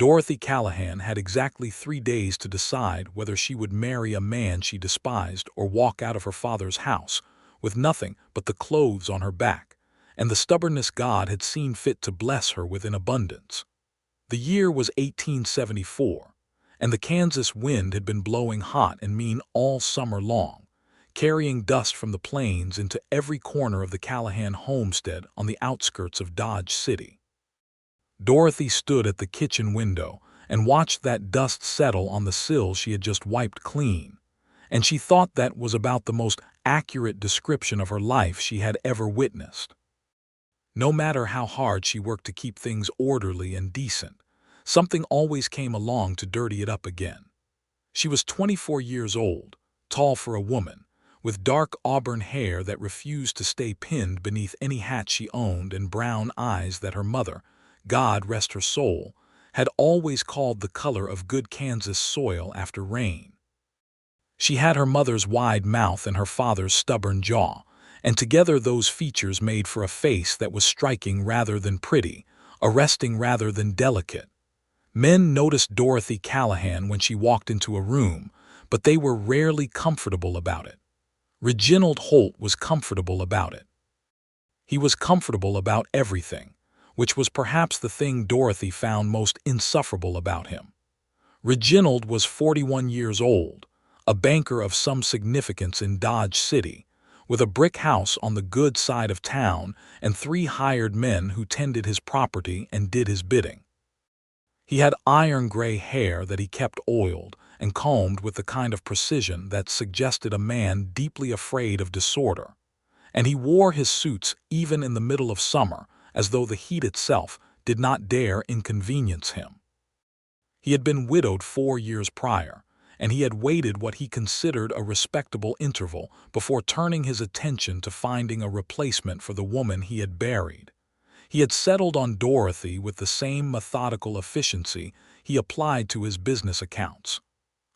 Dorothy Callahan had exactly 3 days to decide whether she would marry a man she despised or walk out of her father's house with nothing but the clothes on her back, and the stubbornness God had seen fit to bless her with in abundance. The year was 1874, and the Kansas wind had been blowing hot and mean all summer long, carrying dust from the plains into every corner of the Callahan homestead on the outskirts of Dodge City. Dorothy stood at the kitchen window and watched that dust settle on the sill she had just wiped clean, and she thought that was about the most accurate description of her life she had ever witnessed. No matter how hard she worked to keep things orderly and decent, something always came along to dirty it up again. She was 24 years old, tall for a woman, with dark auburn hair that refused to stay pinned beneath any hat she owned and brown eyes that her mother, God rest her soul, had always called the color of good Kansas soil after rain. She had her mother's wide mouth and her father's stubborn jaw, and together those features made for a face that was striking rather than pretty, arresting rather than delicate. Men noticed Dorothy Callahan when she walked into a room, but they were rarely comfortable about it. Reginald Holt was comfortable about it. He was comfortable about everything, which was perhaps the thing Dorothy found most insufferable about him. Reginald was 41 years old, a banker of some significance in Dodge City, with a brick house on the good side of town and 3 hired men who tended his property and did his bidding. He had iron-gray hair that he kept oiled and combed with the kind of precision that suggested a man deeply afraid of disorder, and he wore his suits even in the middle of summer, as though the heat itself did not dare inconvenience him. He had been widowed 4 years prior, and he had waited what he considered a respectable interval before turning his attention to finding a replacement for the woman he had buried. He had settled on Dorothy with the same methodical efficiency he applied to his business accounts.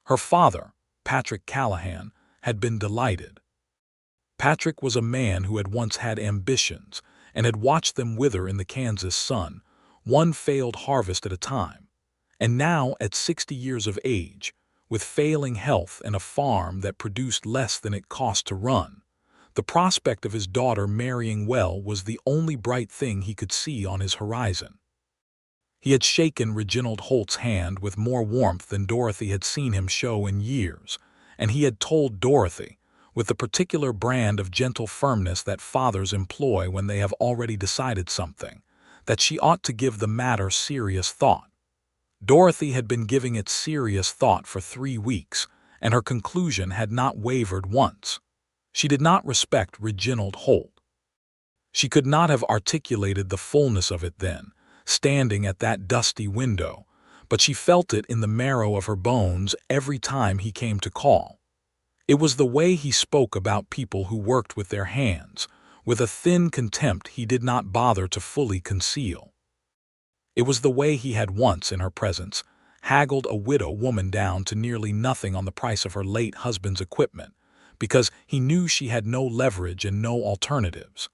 Her father, Patrick Callahan, had been delighted. Patrick was a man who had once had ambitions and had watched them wither in the Kansas sun, one failed harvest at a time. And now, at 60 years of age, with failing health and a farm that produced less than it cost to run, the prospect of his daughter marrying well was the only bright thing he could see on his horizon. He had shaken Reginald Holt's hand with more warmth than Dorothy had seen him show in years, and he had told Dorothy, with the particular brand of gentle firmness that fathers employ when they have already decided something, that she ought to give the matter serious thought. Dorothy had been giving it serious thought for 3 weeks, and her conclusion had not wavered once. She did not respect Reginald Holt. She could not have articulated the fullness of it then, standing at that dusty window, but she felt it in the marrow of her bones every time he came to call. It was the way he spoke about people who worked with their hands, with a thin contempt he did not bother to fully conceal. It was the way he had once, in her presence, haggled a widow woman down to nearly nothing on the price of her late husband's equipment, because he knew she had no leverage and no alternatives.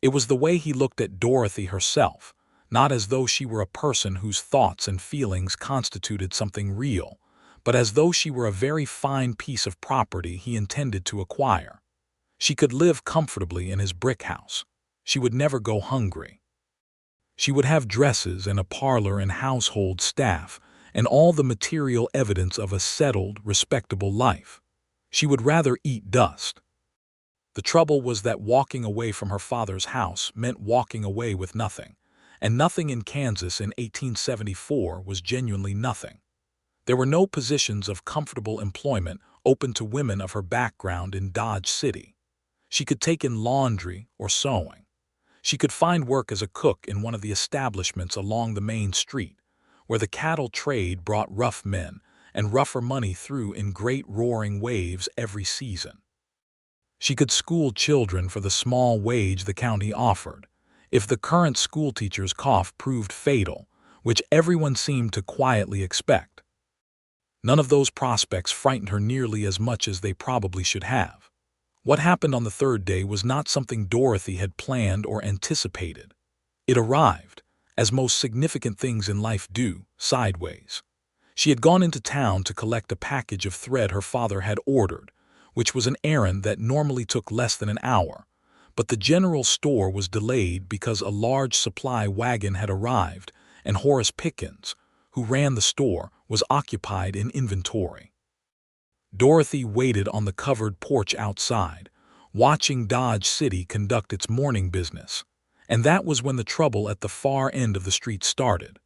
It was the way he looked at Dorothy herself, not as though she were a person whose thoughts and feelings constituted something real, but as though she were a very fine piece of property he intended to acquire. She could live comfortably in his brick house. She would never go hungry. She would have dresses and a parlor and household staff and all the material evidence of a settled, respectable life. She would rather eat dust. The trouble was that walking away from her father's house meant walking away with nothing, and nothing in Kansas in 1874 was genuinely nothing. There were no positions of comfortable employment open to women of her background in Dodge City. She could take in laundry or sewing. She could find work as a cook in one of the establishments along the main street, where the cattle trade brought rough men and rougher money through in great roaring waves every season. She could school children for the small wage the county offered, if the current schoolteacher's cough proved fatal, which everyone seemed to quietly expect. None of those prospects frightened her nearly as much as they probably should have. What happened on the 3rd day was not something Dorothy had planned or anticipated. It arrived, as most significant things in life do, sideways. She had gone into town to collect a package of thread her father had ordered, which was an errand that normally took less than an hour. But the general store was delayed because a large supply wagon had arrived, and Horace Pickens, who ran the store, was occupied in inventory. Dorothy waited on the covered porch outside, watching Dodge City conduct its morning business. And that was when the trouble at the far end of the street started.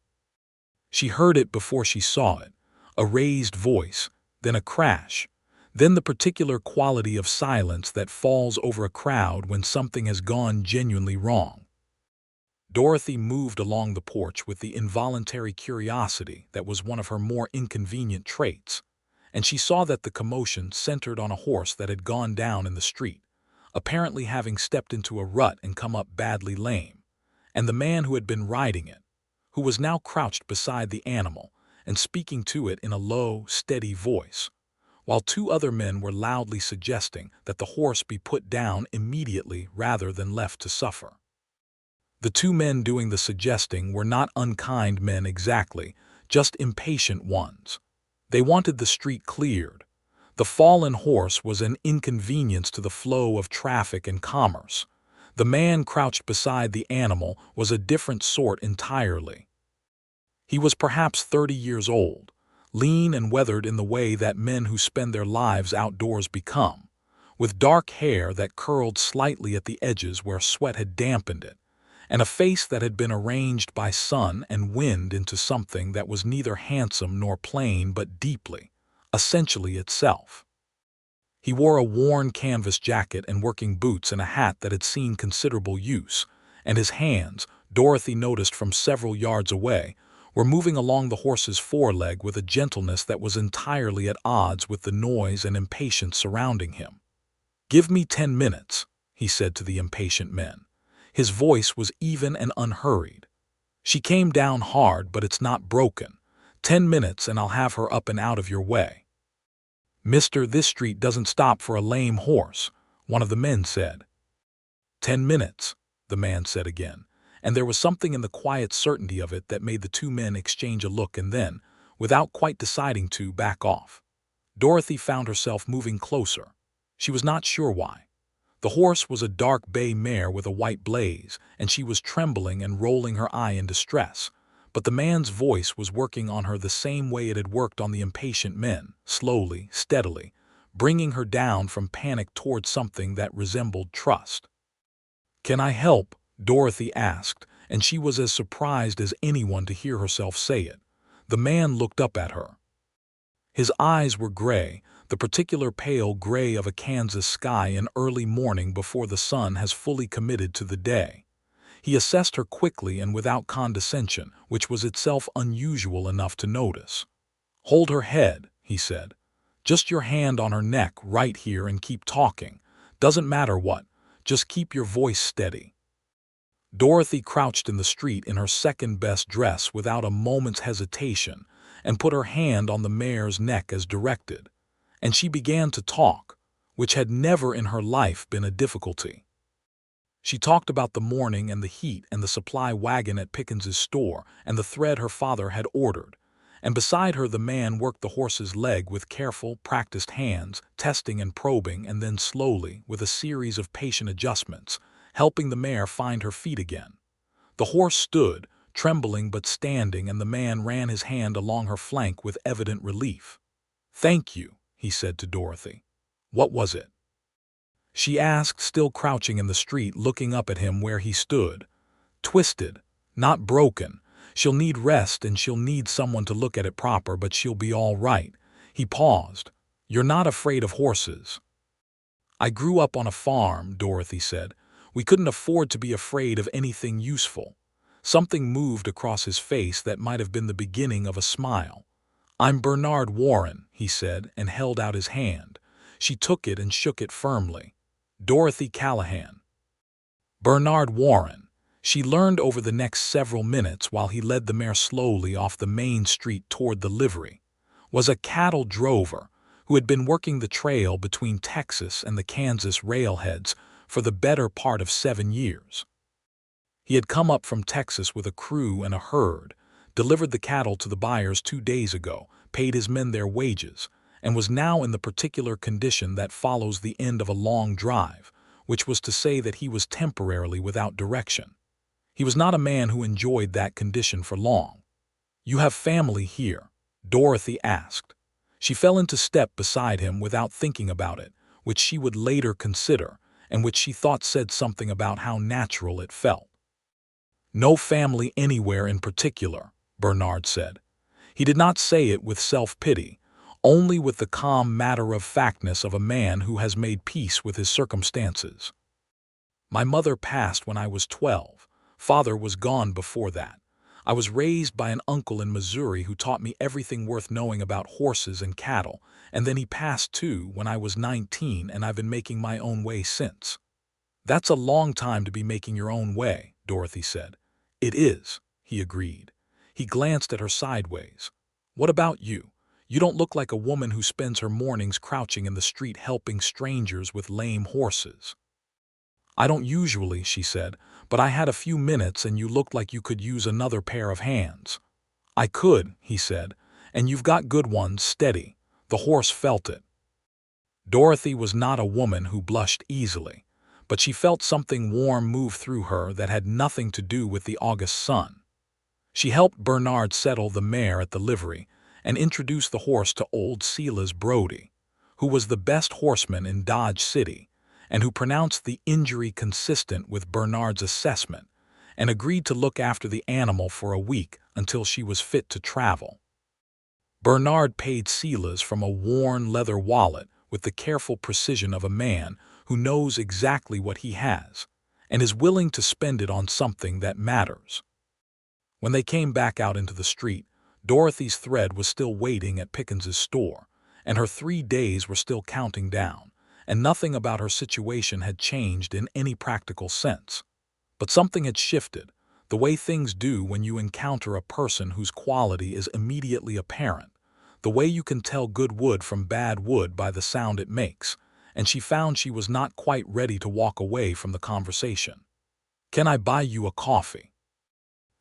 She heard it before she saw it, a raised voice, then a crash, then the particular quality of silence that falls over a crowd when something has gone genuinely wrong. Dorothy moved along the porch with the involuntary curiosity that was one of her more inconvenient traits, and she saw that the commotion centered on a horse that had gone down in the street, apparently having stepped into a rut and come up badly lame, and the man who had been riding it, who was now crouched beside the animal and speaking to it in a low, steady voice, while two other men were loudly suggesting that the horse be put down immediately rather than left to suffer. The two men doing the suggesting were not unkind men exactly, just impatient ones. They wanted the street cleared. The fallen horse was an inconvenience to the flow of traffic and commerce. The man crouched beside the animal was a different sort entirely. He was perhaps 30 years old, lean and weathered in the way that men who spend their lives outdoors become, with dark hair that curled slightly at the edges where sweat had dampened it, and a face that had been arranged by sun and wind into something that was neither handsome nor plain but deeply, essentially itself. He wore a worn canvas jacket and working boots and a hat that had seen considerable use, and his hands, Dorothy noticed from several yards away, were moving along the horse's foreleg with a gentleness that was entirely at odds with the noise and impatience surrounding him. "Give me 10 minutes," he said to the impatient men. His voice was even and unhurried. "She came down hard, but it's not broken. 10 minutes and I'll have her up and out of your way." "Mister, this street doesn't stop for a lame horse," one of the men said. 10 minutes, the man said again, and there was something in the quiet certainty of it that made the two men exchange a look and then, without quite deciding to, back off. Dorothy found herself moving closer. She was not sure why. The horse was a dark bay mare with a white blaze, and she was trembling and rolling her eye in distress. But the man's voice was working on her the same way it had worked on the impatient men, slowly, steadily, bringing her down from panic toward something that resembled trust. "Can I help?" Dorothy asked, and she was as surprised as anyone to hear herself say it. The man looked up at her. His eyes were gray, the particular pale gray of a Kansas sky in early morning before the sun has fully committed to the day. He assessed her quickly and without condescension, which was itself unusual enough to notice. "Hold her head," he said. "Just your hand on her neck right here and keep talking. Doesn't matter what, just keep your voice steady." Dorothy crouched in the street in her second-best dress without a moment's hesitation and put her hand on the mare's neck as directed. And she began to talk, which had never in her life been a difficulty. She talked about the morning and the heat and the supply wagon at Pickens's store and the thread her father had ordered, and beside her the man worked the horse's leg with careful, practiced hands, testing and probing, and then slowly, with a series of patient adjustments, helping the mare find her feet again. The horse stood, trembling but standing, and the man ran his hand along her flank with evident relief. "Thank you," he said to Dorothy. "What was it?" she asked, still crouching in the street, looking up at him where he stood. "Twisted, not broken. She'll need rest and she'll need someone to look at it proper, but she'll be all right." He paused. "You're not afraid of horses?" "I grew up on a farm," Dorothy said. "We couldn't afford to be afraid of anything useful." Something moved across his face that might have been the beginning of a smile. "I'm Bernard Warren," he said, and held out his hand. She took it and shook it firmly. "Dorothy Callahan." Bernard Warren. She learned over the next several minutes while he led the mare slowly off the main street toward the livery, was a cattle drover who had been working the trail between Texas and the Kansas railheads for the better part of 7 years. He had come up from Texas with a crew and a herd, delivered the cattle to the buyers 2 days ago, paid his men their wages, and was now in the particular condition that follows the end of a long drive, which was to say that he was temporarily without direction. He was not a man who enjoyed that condition for long. "You have family here?" Dorothy asked. She fell into step beside him without thinking about it, which she would later consider, and which she thought said something about how natural it felt. "No family anywhere in particular," Bernard said. He did not say it with self-pity, only with the calm matter-of-factness of a man who has made peace with his circumstances. "My mother passed when I was 12. Father was gone before that. I was raised by an uncle in Missouri who taught me everything worth knowing about horses and cattle, and then he passed too when I was 19, and I've been making my own way since." "That's a long time to be making your own way," Dorothy said. "It is," he agreed. He glanced at her sideways. "What about you? You don't look like a woman who spends her mornings crouching in the street helping strangers with lame horses." "I don't usually," she said, "but I had a few minutes and you looked like you could use another pair of hands." "I could," he said, "and you've got good ones, steady." The horse felt it. Dorothy was not a woman who blushed easily, but she felt something warm move through her that had nothing to do with the August sun. She helped Bernard settle the mare at the livery and introduce the horse to old Silas Brody, who was the best horseman in Dodge City, and who pronounced the injury consistent with Bernard's assessment and agreed to look after the animal for a week until she was fit to travel. Bernard paid Silas from a worn leather wallet with the careful precision of a man who knows exactly what he has and is willing to spend it on something that matters. When they came back out into the street, Dorothy's thread was still waiting at Pickens's store, and her 3 days were still counting down, and nothing about her situation had changed in any practical sense. But something had shifted, the way things do when you encounter a person whose quality is immediately apparent, the way you can tell good wood from bad wood by the sound it makes, and she found she was not quite ready to walk away from the conversation. "Can I buy you a coffee?"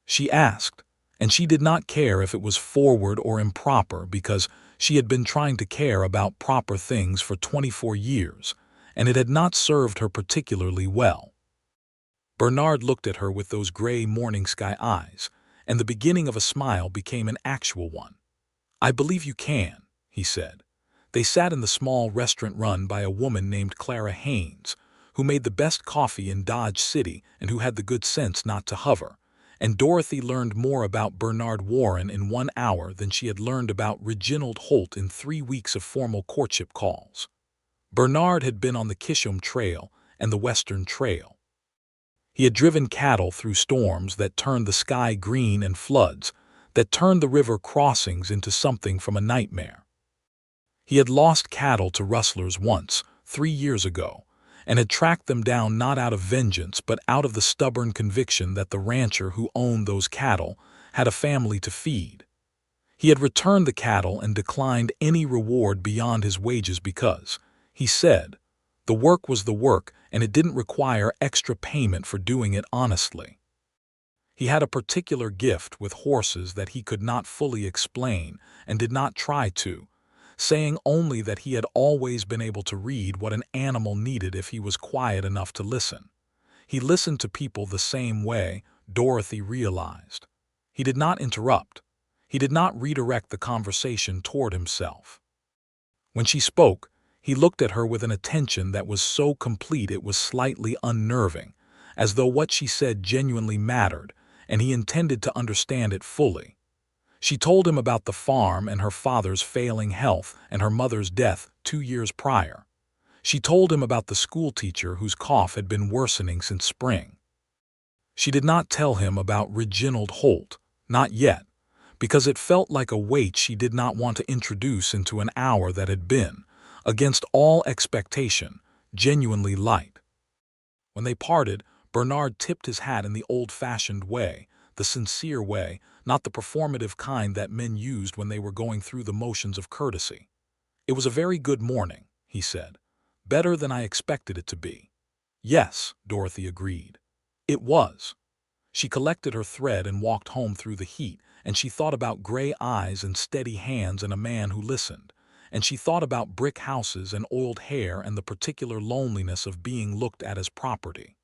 she asked, and she did not care if it was forward or improper because she had been trying to care about proper things for 24 years, and it had not served her particularly well. Bernard looked at her with those gray morning sky eyes, and the beginning of a smile became an actual one. "I believe you can," he said. They sat in the small restaurant run by a woman named Clara Haynes, who made the best coffee in Dodge City and who had the good sense not to hover, and Dorothy learned more about Bernard Warren in 1 hour than she had learned about Reginald Holt in 3 weeks of formal courtship calls. Bernard had been on the Kishom Trail and the Western Trail. He had driven cattle through storms that turned the sky green and floods that turned the river crossings into something from a nightmare. He had lost cattle to rustlers once, 3 years ago, and had tracked them down not out of vengeance but out of the stubborn conviction that the rancher who owned those cattle had a family to feed. He had returned the cattle and declined any reward beyond his wages because, he said, the work was the work and it didn't require extra payment for doing it honestly. He had a particular gift with horses that he could not fully explain and did not try to, saying only that he had always been able to read what an animal needed if he was quiet enough to listen. He listened to people the same way, Dorothy realized. He did not interrupt. He did not redirect the conversation toward himself. When she spoke, he looked at her with an attention that was so complete it was slightly unnerving, as though what she said genuinely mattered, and he intended to understand it fully. She told him about the farm and her father's failing health and her mother's death 2 years prior. She told him about the schoolteacher whose cough had been worsening since spring. She did not tell him about Reginald Holt, not yet, because it felt like a weight she did not want to introduce into an hour that had been, against all expectation, genuinely light. When they parted, Bernard tipped his hat in the old-fashioned way, the sincere way, not the performative kind that men used when they were going through the motions of courtesy. "It was a very good morning," he said. "Better than I expected it to be." "Yes," Dorothy agreed. "It was." She collected her thread and walked home through the heat, and she thought about gray eyes and steady hands and a man who listened. And she thought about brick houses and oiled hair and the particular loneliness of being looked at as property.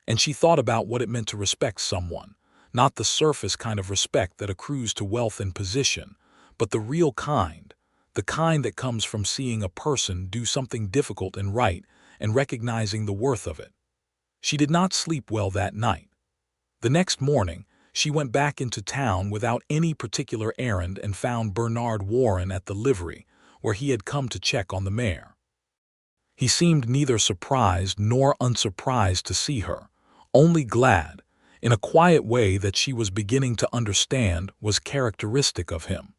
And she thought about what it meant to respect someone, not the surface kind of respect that accrues to wealth and position, but the real kind, the kind that comes from seeing a person do something difficult and right and recognizing the worth of it. She did not sleep well that night. The next morning, she went back into town without any particular errand and found Bernard Warren at the livery, where he had come to check on the mare. He seemed neither surprised nor unsurprised to see her, only glad, in a quiet way that she was beginning to understand was characteristic of him.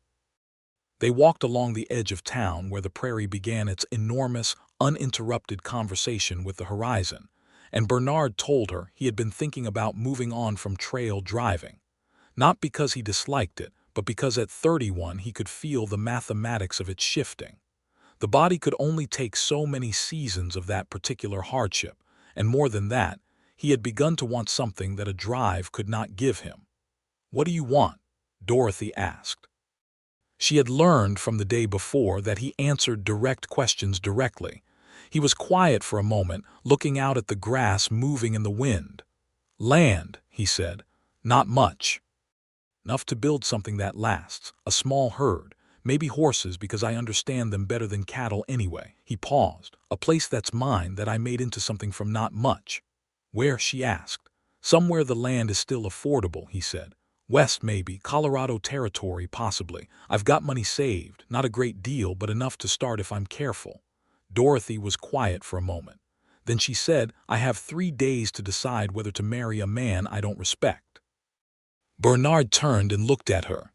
They walked along the edge of town where the prairie began its enormous, uninterrupted conversation with the horizon, and Bernard told her he had been thinking about moving on from trail driving, not because he disliked it, but because at 31 he could feel the mathematics of it shifting. The body could only take so many seasons of that particular hardship, and more than that, he had begun to want something that a drive could not give him. "What do you want?" Dorothy asked. She had learned from the day before that he answered direct questions directly. He was quiet for a moment, looking out at the grass moving in the wind. "Land," he said. "Not much. Enough to build something that lasts, a small herd, maybe horses because I understand them better than cattle anyway." He paused. "A place that's mine that I made into something from not much." "Where?" she asked. "Somewhere the land is still affordable," he said. "West maybe, Colorado Territory possibly. I've got money saved, not a great deal but enough to start if I'm careful." Dorothy was quiet for a moment. Then she said, "I have 3 days to decide whether to marry a man I don't respect." Bernard turned and looked at her.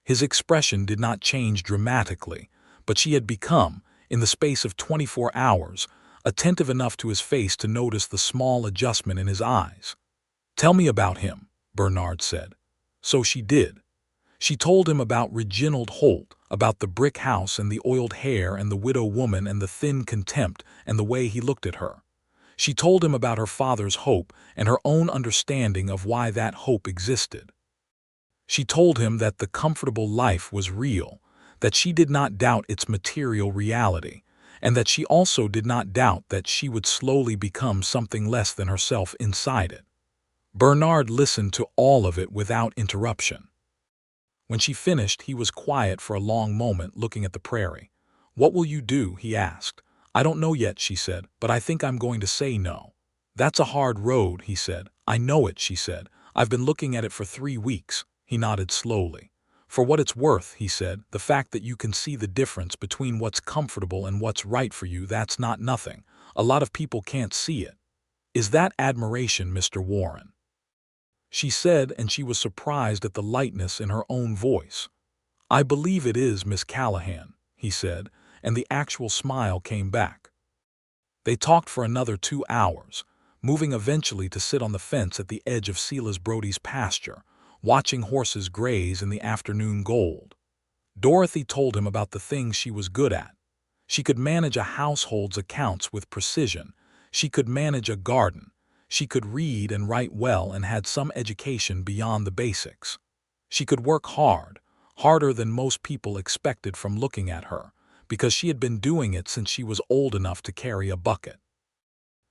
His expression did not change dramatically, but she had become, in the space of 24 hours, attentive enough to his face to notice the small adjustment in his eyes. "Tell me about him," Bernard said. So she did. She told him about Reginald Holt, about the brick house and the oiled hair and the widow woman and the thin contempt and the way he looked at her. She told him about her father's hope and her own understanding of why that hope existed. She told him that the comfortable life was real, that she did not doubt its material reality, and that she also did not doubt that she would slowly become something less than herself inside it. Bernard listened to all of it without interruption. When she finished, he was quiet for a long moment, looking at the prairie. "What will you do?" he asked. "I don't know yet," she said, "but I think I'm going to say no." "That's a hard road," he said. "I know it," she said. "I've been looking at it for 3 weeks." He nodded slowly. "For what it's worth," he said, "the fact that you can see the difference between what's comfortable and what's right for you, that's not nothing. A lot of people can't see it." "Is that admiration, Mr. Warren?" she said, and she was surprised at the lightness in her own voice. "I believe it is, Miss Callahan," he said, and the actual smile came back. They talked for another 2 hours, moving eventually to sit on the fence at the edge of Silas Brody's pasture, watching horses graze in the afternoon gold. Dorothy told him about the things she was good at. She could manage a household's accounts with precision. She could manage a garden. She could read and write well and had some education beyond the basics. She could work hard, harder than most people expected from looking at her, because she had been doing it since she was old enough to carry a bucket.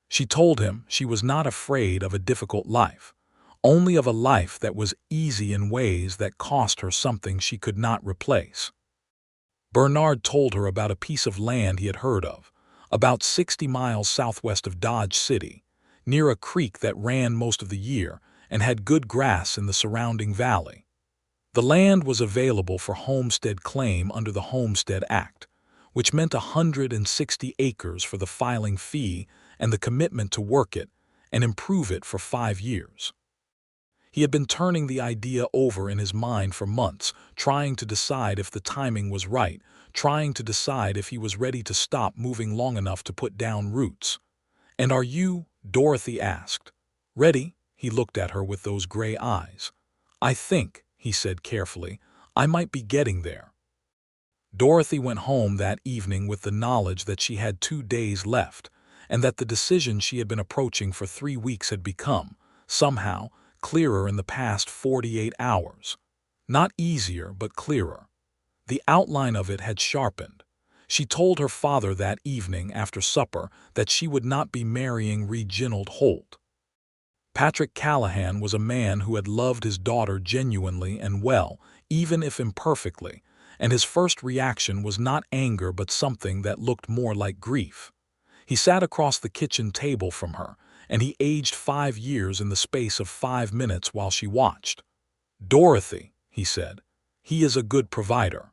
She told him she was not afraid of a difficult life, only of a life that was easy in ways that cost her something she could not replace. Bernard told her about a piece of land he had heard of, about 60 miles southwest of Dodge City, near a creek that ran most of the year and had good grass in the surrounding valley. The land was available for homestead claim under the Homestead Act, which meant 160 acres for the filing fee and the commitment to work it and improve it for 5 years. He had been turning the idea over in his mind for months, trying to decide if the timing was right, trying to decide if he was ready to stop moving long enough to put down roots. "And are you?" Dorothy asked. "Ready?" He looked at her with those gray eyes. "I think," he said carefully, "I might be getting there." Dorothy went home that evening with the knowledge that she had 2 days left, and that the decision she had been approaching for 3 weeks had become, somehow, clearer in the past 48 hours. Not easier, but clearer. The outline of it had sharpened. She told her father that evening after supper that she would not be marrying Reginald Holt. Patrick Callahan was a man who had loved his daughter genuinely and well, even if imperfectly, and his first reaction was not anger but something that looked more like grief. He sat across the kitchen table from her, and he aged 5 years in the space of 5 minutes while she watched. "Dorothy," he said, "he is a good provider."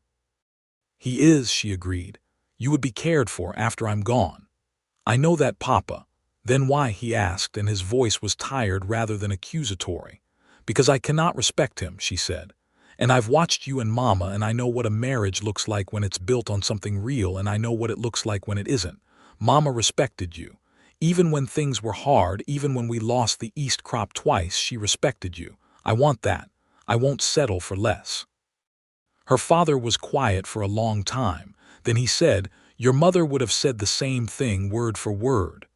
"He is," she agreed. "You would be cared for after I'm gone." "I know that, Papa." "Then why?" he asked, and his voice was tired rather than accusatory. "Because I cannot respect him," she said. "And I've watched you and Mama, and I know what a marriage looks like when it's built on something real, and I know what it looks like when it isn't. Mama respected you. Even when things were hard, even when we lost the East crop twice, she respected you. I want that. I won't settle for less." Her father was quiet for a long time. Then he said, "Your mother would have said the same thing word for word."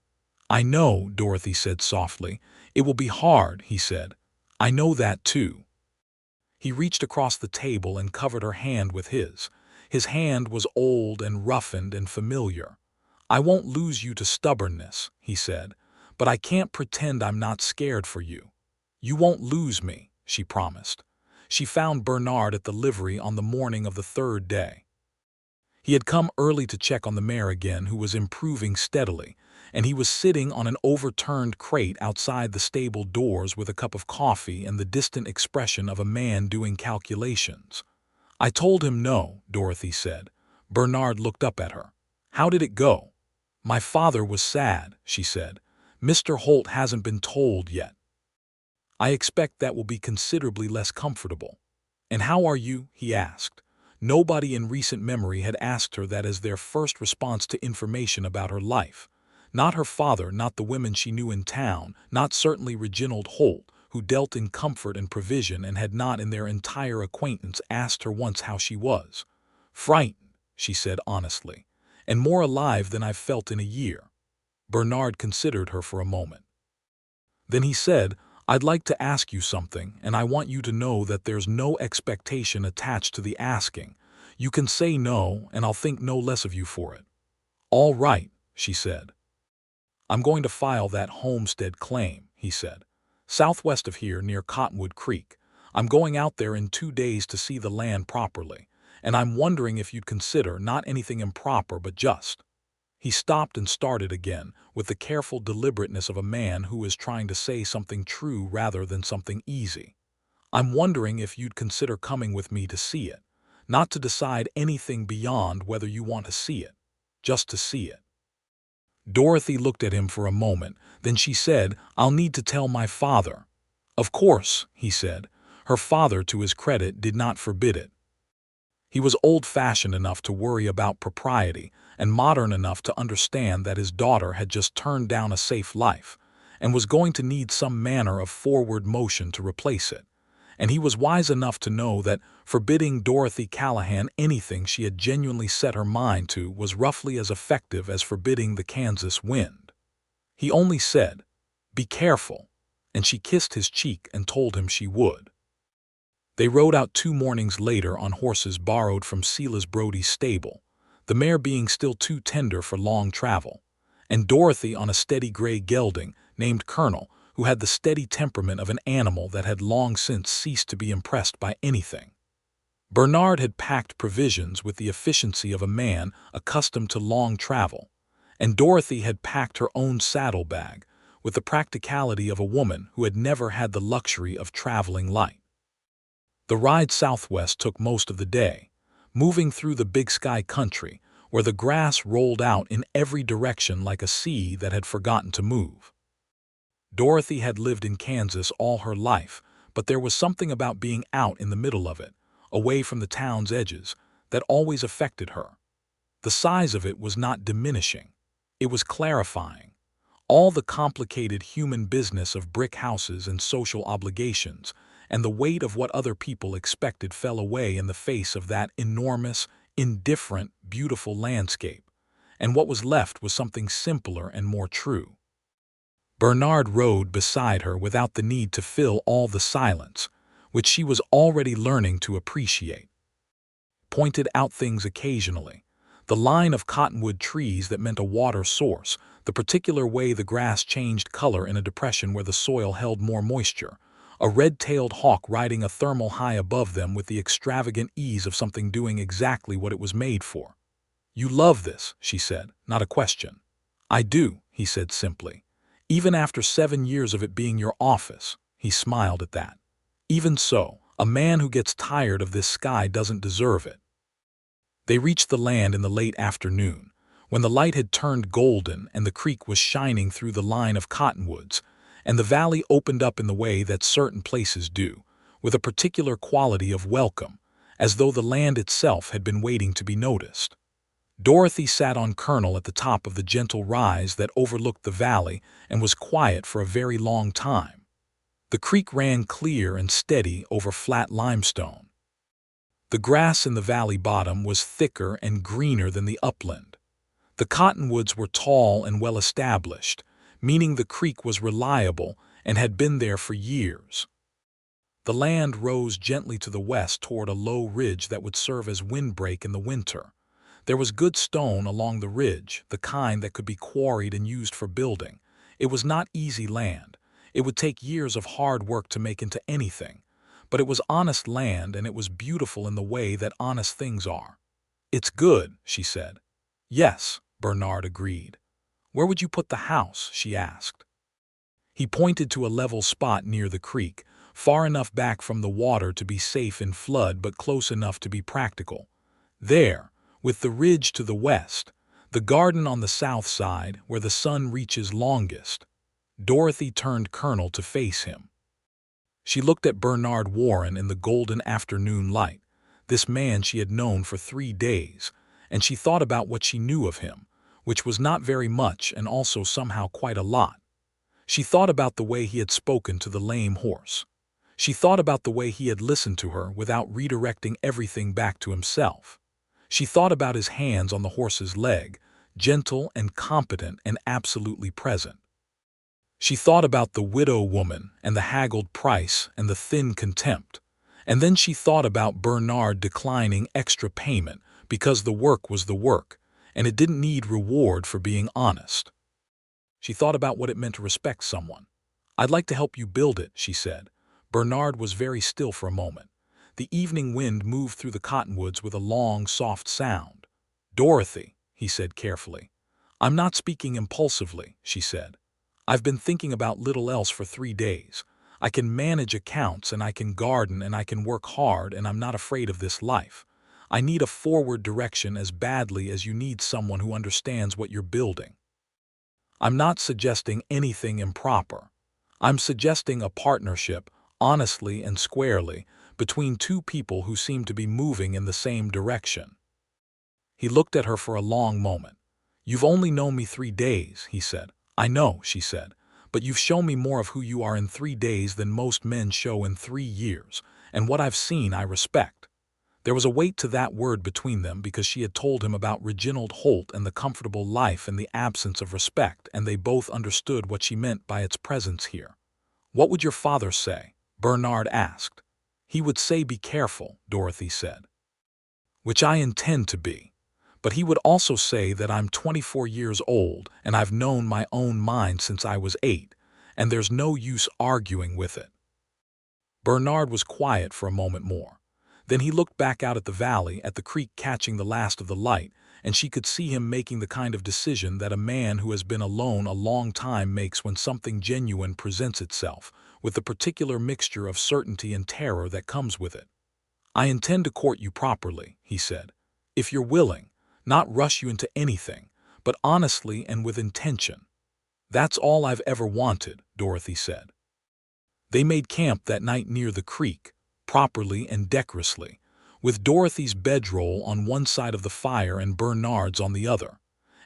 "I know," Dorothy said softly. "It will be hard," he said. "I know that too." He reached across the table and covered her hand with his. His hand was old and roughened and familiar. "I won't lose you to stubbornness," he said, "but I can't pretend I'm not scared for you." "You won't lose me," she promised. She found Bernard at the livery on the morning of the 3rd day. He had come early to check on the mare again, who was improving steadily, and he was sitting on an overturned crate outside the stable doors with a cup of coffee and the distant expression of a man doing calculations. "I told him no," Dorothy said. Bernard looked up at her. "How did it go?" "My father was sad," she said. "Mr. Holt hasn't been told yet. I expect that will be considerably less comfortable." "And how are you?" he asked. Nobody in recent memory had asked her that as their first response to information about her life. Not her father, not the women she knew in town, not certainly Reginald Holt, who dealt in comfort and provision and had not in their entire acquaintance asked her once how she was. "Frightened," she said honestly, "and more alive than I've felt in a year." Bernard considered her for a moment. Then he said, "I'd like to ask you something, and I want you to know that there's no expectation attached to the asking. You can say no, and I'll think no less of you for it." "All right," she said. "I'm going to file that homestead claim," he said. "Southwest of here near Cottonwood Creek. I'm going out there in 2 days to see the land properly, and I'm wondering if you'd consider not anything improper but just—" He stopped and started again, with the careful deliberateness of a man who is trying to say something true rather than something easy. "I'm wondering if you'd consider coming with me to see it. Not to decide anything beyond whether you want to see it. Just to see it." Dorothy looked at him for a moment, then she said, "I'll need to tell my father." "Of course," he said. Her father, to his credit, did not forbid it. He was old-fashioned enough to worry about propriety and modern enough to understand that his daughter had just turned down a safe life and was going to need some manner of forward motion to replace it. And he was wise enough to know that forbidding Dorothy Callahan anything she had genuinely set her mind to was roughly as effective as forbidding the Kansas wind. He only said, "Be careful," and she kissed his cheek and told him she would. They rode out 2 mornings later on horses borrowed from Silas Brody's stable, the mare being still too tender for long travel, and Dorothy on a steady gray gelding named Colonel, who had the steady temperament of an animal that had long since ceased to be impressed by anything. Bernard had packed provisions with the efficiency of a man accustomed to long travel, and Dorothy had packed her own saddlebag with the practicality of a woman who had never had the luxury of traveling light. The ride southwest took most of the day, moving through the Big Sky country, where the grass rolled out in every direction like a sea that had forgotten to move. Dorothy had lived in Kansas all her life, but there was something about being out in the middle of it, away from the town's edges, that always affected her. The size of it was not diminishing. It was clarifying. All the complicated human business of brick houses and social obligations, and the weight of what other people expected fell away in the face of that enormous, indifferent, beautiful landscape, and what was left was something simpler and more true. Bernard rode beside her without the need to fill all the silence, which she was already learning to appreciate. Pointed out things occasionally. The line of cottonwood trees that meant a water source, the particular way the grass changed color in a depression where the soil held more moisture, a red-tailed hawk riding a thermal high above them with the extravagant ease of something doing exactly what it was made for. "You love this," she said, not a question. "I do," he said simply. "Even after 7 years of it being your office," he smiled at that. "Even so, a man who gets tired of this sky doesn't deserve it." They reached the land in the late afternoon, when the light had turned golden and the creek was shining through the line of cottonwoods, and the valley opened up in the way that certain places do, with a particular quality of welcome, as though the land itself had been waiting to be noticed. Dorothy sat on Colonel at the top of the gentle rise that overlooked the valley and was quiet for a very long time. The creek ran clear and steady over flat limestone. The grass in the valley bottom was thicker and greener than the upland. The cottonwoods were tall and well established, meaning the creek was reliable and had been there for years. The land rose gently to the west toward a low ridge that would serve as windbreak in the winter. There was good stone along the ridge, the kind that could be quarried and used for building. It was not easy land. It would take years of hard work to make into anything. But it was honest land, and it was beautiful in the way that honest things are. "It's good," she said. "Yes," Bernard agreed. "Where would you put the house?" she asked. He pointed to a level spot near the creek, far enough back from the water to be safe in flood but close enough to be practical. "There, with the ridge to the west, the garden on the south side where the sun reaches longest." Dorothy turned Colonel to face him. She looked at Bernard Warren in the golden afternoon light, this man she had known for 3 days, and she thought about what she knew of him, which was not very much and also somehow quite a lot. She thought about the way he had spoken to the lame horse. She thought about the way he had listened to her without redirecting everything back to himself. She thought about his hands on the horse's leg, gentle and competent and absolutely present. She thought about the widow woman and the haggled price and the thin contempt. And then she thought about Bernard declining extra payment because the work was the work, and it didn't need reward for being honest. She thought about what it meant to respect someone. "I'd like to help you build it," she said. Bernard was very still for a moment. The evening wind moved through the cottonwoods with a long, soft sound. "Dorothy," he said carefully. "I'm not speaking impulsively," she said. "I've been thinking about little else for 3 days. I can manage accounts and I can garden and I can work hard and I'm not afraid of this life. I need a forward direction as badly as you need someone who understands what you're building. I'm not suggesting anything improper. I'm suggesting a partnership, honestly and squarely, between 2 people who seem to be moving in the same direction." He looked at her for a long moment. "You've only known me 3 days," he said. "I know," she said, "but you've shown me more of who you are in 3 days than most men show in 3 years, and what I've seen I respect." There was a weight to that word between them because she had told him about Reginald Holt and the comfortable life and the absence of respect, and they both understood what she meant by its presence here. "What would your father say?" Bernard asked. "He would say be careful," Dorothy said. "Which I intend to be. But he would also say that I'm 24 years old and I've known my own mind since I was 8, and there's no use arguing with it." Bernard was quiet for a moment more. Then he looked back out at the valley, at the creek catching the last of the light, and she could see him making the kind of decision that a man who has been alone a long time makes when something genuine presents itself, with the particular mixture of certainty and terror that comes with it. "I intend to court you properly," he said. "If you're willing, not rush you into anything, but honestly and with intention." "That's all I've ever wanted," Dorothy said. They made camp that night near the creek, properly and decorously, with Dorothy's bedroll on one side of the fire and Bernard's on the other.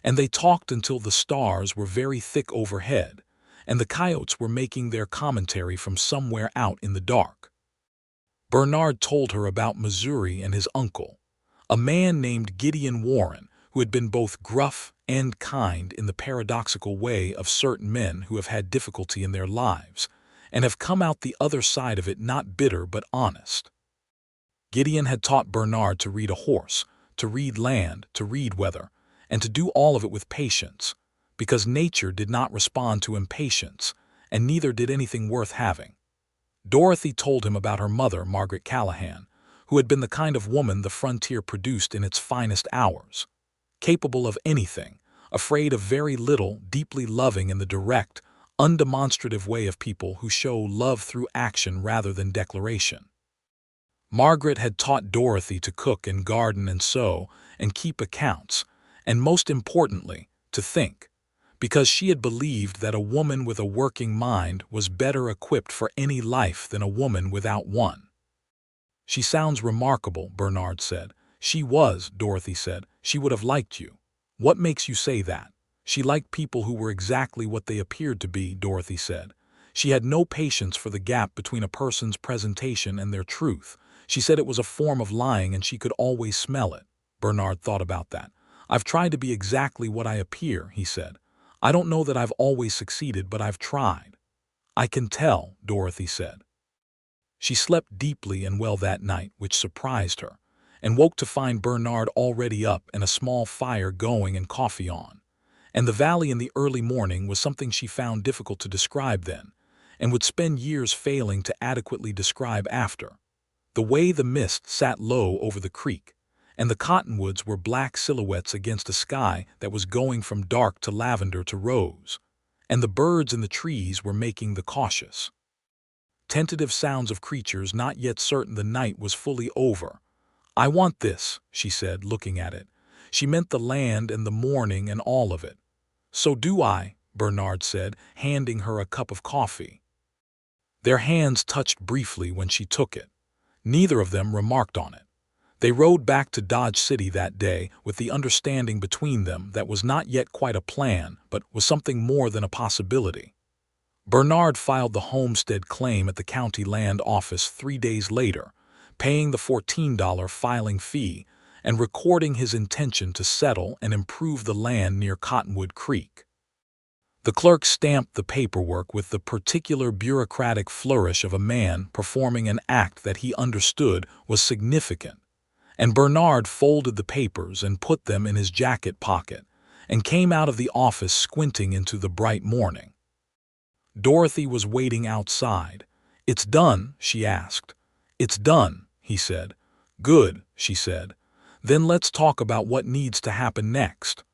And they talked until the stars were very thick overhead, and the coyotes were making their commentary from somewhere out in the dark. Bernard told her about Missouri and his uncle, a man named Gideon Warren, who had been both gruff and kind in the paradoxical way of certain men who have had difficulty in their lives, and have come out the other side of it not bitter but honest. Gideon had taught Bernard to read a horse, to read land, to read weather, and to do all of it with patience, because nature did not respond to impatience, and neither did anything worth having. Dorothy told him about her mother, Margaret Callahan, who had been the kind of woman the frontier produced in its finest hours, capable of anything, afraid of very little, deeply loving in the direct, undemonstrative way of people who show love through action rather than declaration. Margaret had taught Dorothy to cook and garden and sew and keep accounts, and most importantly, to think, because she had believed that a woman with a working mind was better equipped for any life than a woman without one. "She sounds remarkable," Bernard said. "She was," Dorothy said. "She would have liked you." "What makes you say that?" "She liked people who were exactly what they appeared to be," Dorothy said. "She had no patience for the gap between a person's presentation and their truth. She said it was a form of lying and she could always smell it." Bernard thought about that. "I've tried to be exactly what I appear," he said. "I don't know that I've always succeeded, but I've tried." "I can tell," Dorothy said. She slept deeply and well that night, which surprised her, and woke to find Bernard already up and a small fire going and coffee on. And the valley in the early morning was something she found difficult to describe then, and would spend years failing to adequately describe after. The way the mist sat low over the creek, and the cottonwoods were black silhouettes against a sky that was going from dark to lavender to rose, and the birds in the trees were making the cautious, tentative sounds of creatures not yet certain the night was fully over. "I want this," she said, looking at it. She meant the land and the morning and all of it. "So do I," Bernard said, handing her a cup of coffee. Their hands touched briefly when she took it. Neither of them remarked on it. They rode back to Dodge City that day with the understanding between them that was not yet quite a plan, but was something more than a possibility. Bernard filed the homestead claim at the county land office 3 days later, paying the $14 filing fee and recording his intention to settle and improve the land near Cottonwood Creek. The clerk stamped the paperwork with the particular bureaucratic flourish of a man performing an act that he understood was significant, and Bernard folded the papers and put them in his jacket pocket and came out of the office squinting into the bright morning. Dorothy was waiting outside. "It's done?" she asked. "It's done," he said. "Good," she said. "Then let's talk about what needs to happen next."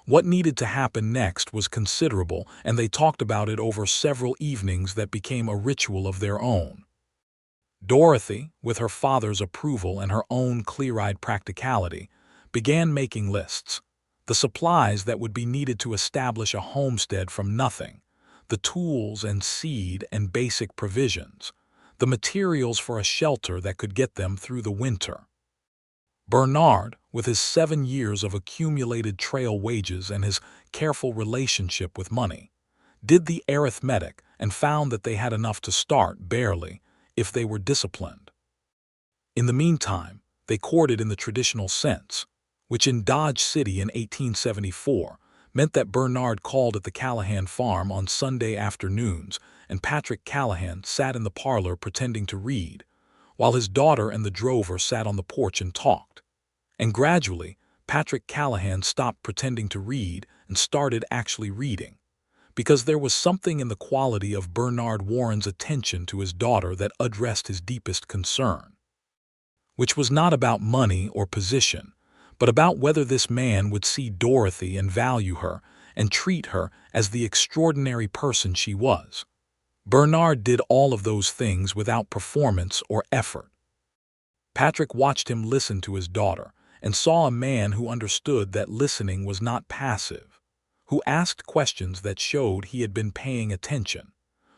What needed to happen next was considerable, and they talked about it over several evenings that became a ritual of their own. Dorothy, with her father's approval and her own clear-eyed practicality, began making lists. The supplies that would be needed to establish a homestead from nothing, the tools and seed and basic provisions, the materials for a shelter that could get them through the winter. Bernard, with his 7 years of accumulated trail wages and his careful relationship with money, did the arithmetic and found that they had enough to start, barely, if they were disciplined. In the meantime, they courted in the traditional sense, which in Dodge City in 1874 meant that Bernard called at the Callahan farm on Sunday afternoons and Patrick Callahan sat in the parlor pretending to read, while his daughter and the drover sat on the porch and talked. And gradually, Patrick Callahan stopped pretending to read and started actually reading, because there was something in the quality of Bernard Warren's attention to his daughter that addressed his deepest concern, which was not about money or position, but about whether this man would see Dorothy and value her and treat her as the extraordinary person she was. Bernard did all of those things without performance or effort. Patrick watched him listen to his daughter and saw a man who understood that listening was not passive, who asked questions that showed he had been paying attention,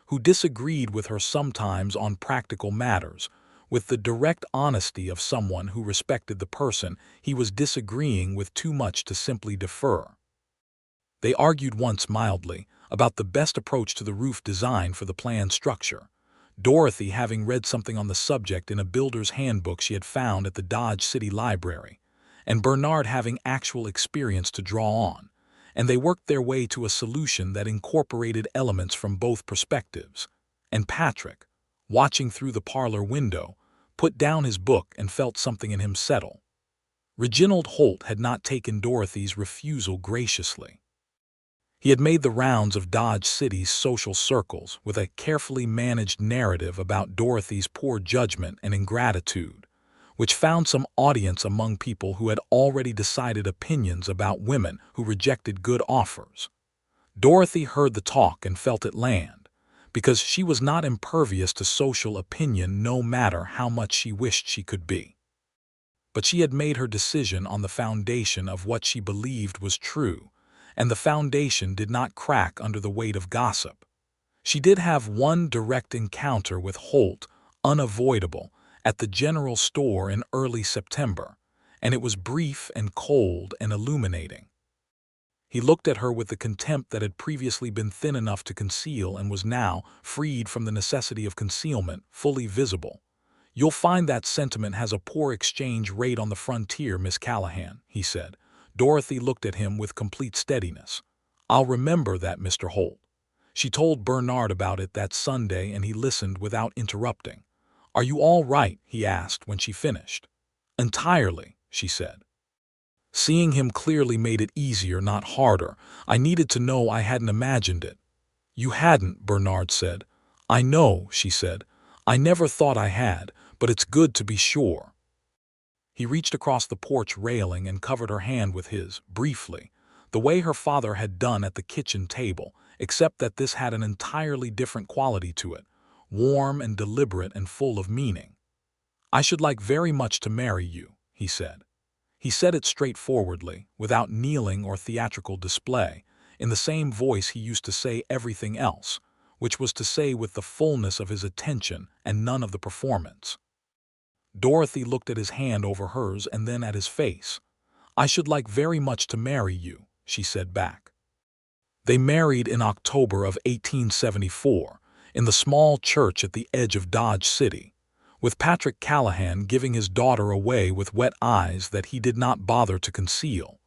who disagreed with her sometimes on practical matters, with the direct honesty of someone who respected the person he was disagreeing with too much to simply defer. They argued once mildly about the best approach to the roof design for the planned structure, Dorothy having read something on the subject in a builder's handbook she had found at the Dodge City Library, and Bernard having actual experience to draw on, and they worked their way to a solution that incorporated elements from both perspectives. And Patrick, watching through the parlor window, put down his book and felt something in him settle. Reginald Holt had not taken Dorothy's refusal graciously. He had made the rounds of Dodge City's social circles with a carefully managed narrative about Dorothy's poor judgment and ingratitude, which found some audience among people who had already decided opinions about women who rejected good offers. Dorothy heard the talk and felt it land, because she was not impervious to social opinion no matter how much she wished she could be. But she had made her decision on the foundation of what she believed was true, and the foundation did not crack under the weight of gossip. She did have one direct encounter with Holt, unavoidable, at the general store in early September, and it was brief and cold and illuminating. He looked at her with the contempt that had previously been thin enough to conceal and was now, freed from the necessity of concealment, fully visible. "You'll find that sentiment has a poor exchange rate on the frontier, Miss Callahan," he said. Dorothy looked at him with complete steadiness. "I'll remember that, Mr. Holt." She told Bernard about it that Sunday, and he listened without interrupting. "Are you all right?" he asked when she finished. "Entirely," she said. Seeing him clearly made it easier, not harder. "I needed to know I hadn't imagined it." "You hadn't," Bernard said. "I know," she said. "I never thought I had, but it's good to be sure." He reached across the porch railing and covered her hand with his, briefly, the way her father had done at the kitchen table, except that this had an entirely different quality to it, warm and deliberate and full of meaning. "I should like very much to marry you," he said. He said it straightforwardly, without kneeling or theatrical display, in the same voice he used to say everything else, which was to say with the fullness of his attention and none of the performance. Dorothy looked at his hand over hers and then at his face. "I should like very much to marry you," she said back. They married in October of 1874, in the small church at the edge of Dodge City, with Patrick Callahan giving his daughter away with wet eyes that he did not bother to conceal,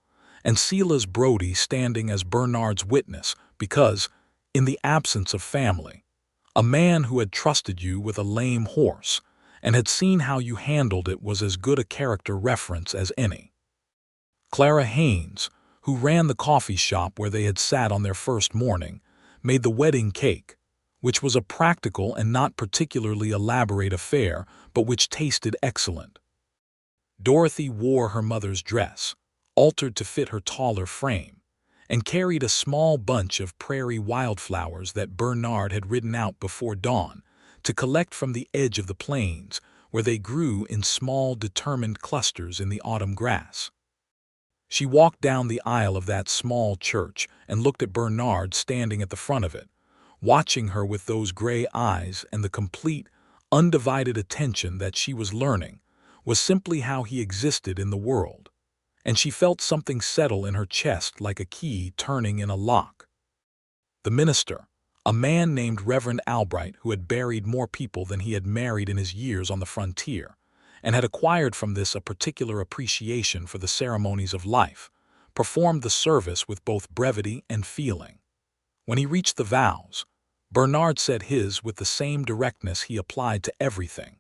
and Silas Brody standing as Bernard's witness because, in the absence of family, a man who had trusted you with a lame horse and had seen how you handled it was as good a character reference as any. Clara Haynes, who ran the coffee shop where they had sat on their first morning, made the wedding cake, which was a practical and not particularly elaborate affair, but which tasted excellent. Dorothy wore her mother's dress, altered to fit her taller frame, and carried a small bunch of prairie wildflowers that Bernard had ridden out before dawn to collect from the edge of the plains, where they grew in small, determined clusters in the autumn grass. She walked down the aisle of that small church and looked at Bernard standing at the front of it, watching her with those gray eyes, and the complete, undivided attention that she was learning was simply how he existed in the world, and she felt something settle in her chest like a key turning in a lock. The minister, a man named Reverend Albright, who had buried more people than he had married in his years on the frontier, and had acquired from this a particular appreciation for the ceremonies of life, performed the service with both brevity and feeling. When he reached the vows, Bernard said his with the same directness he applied to everything,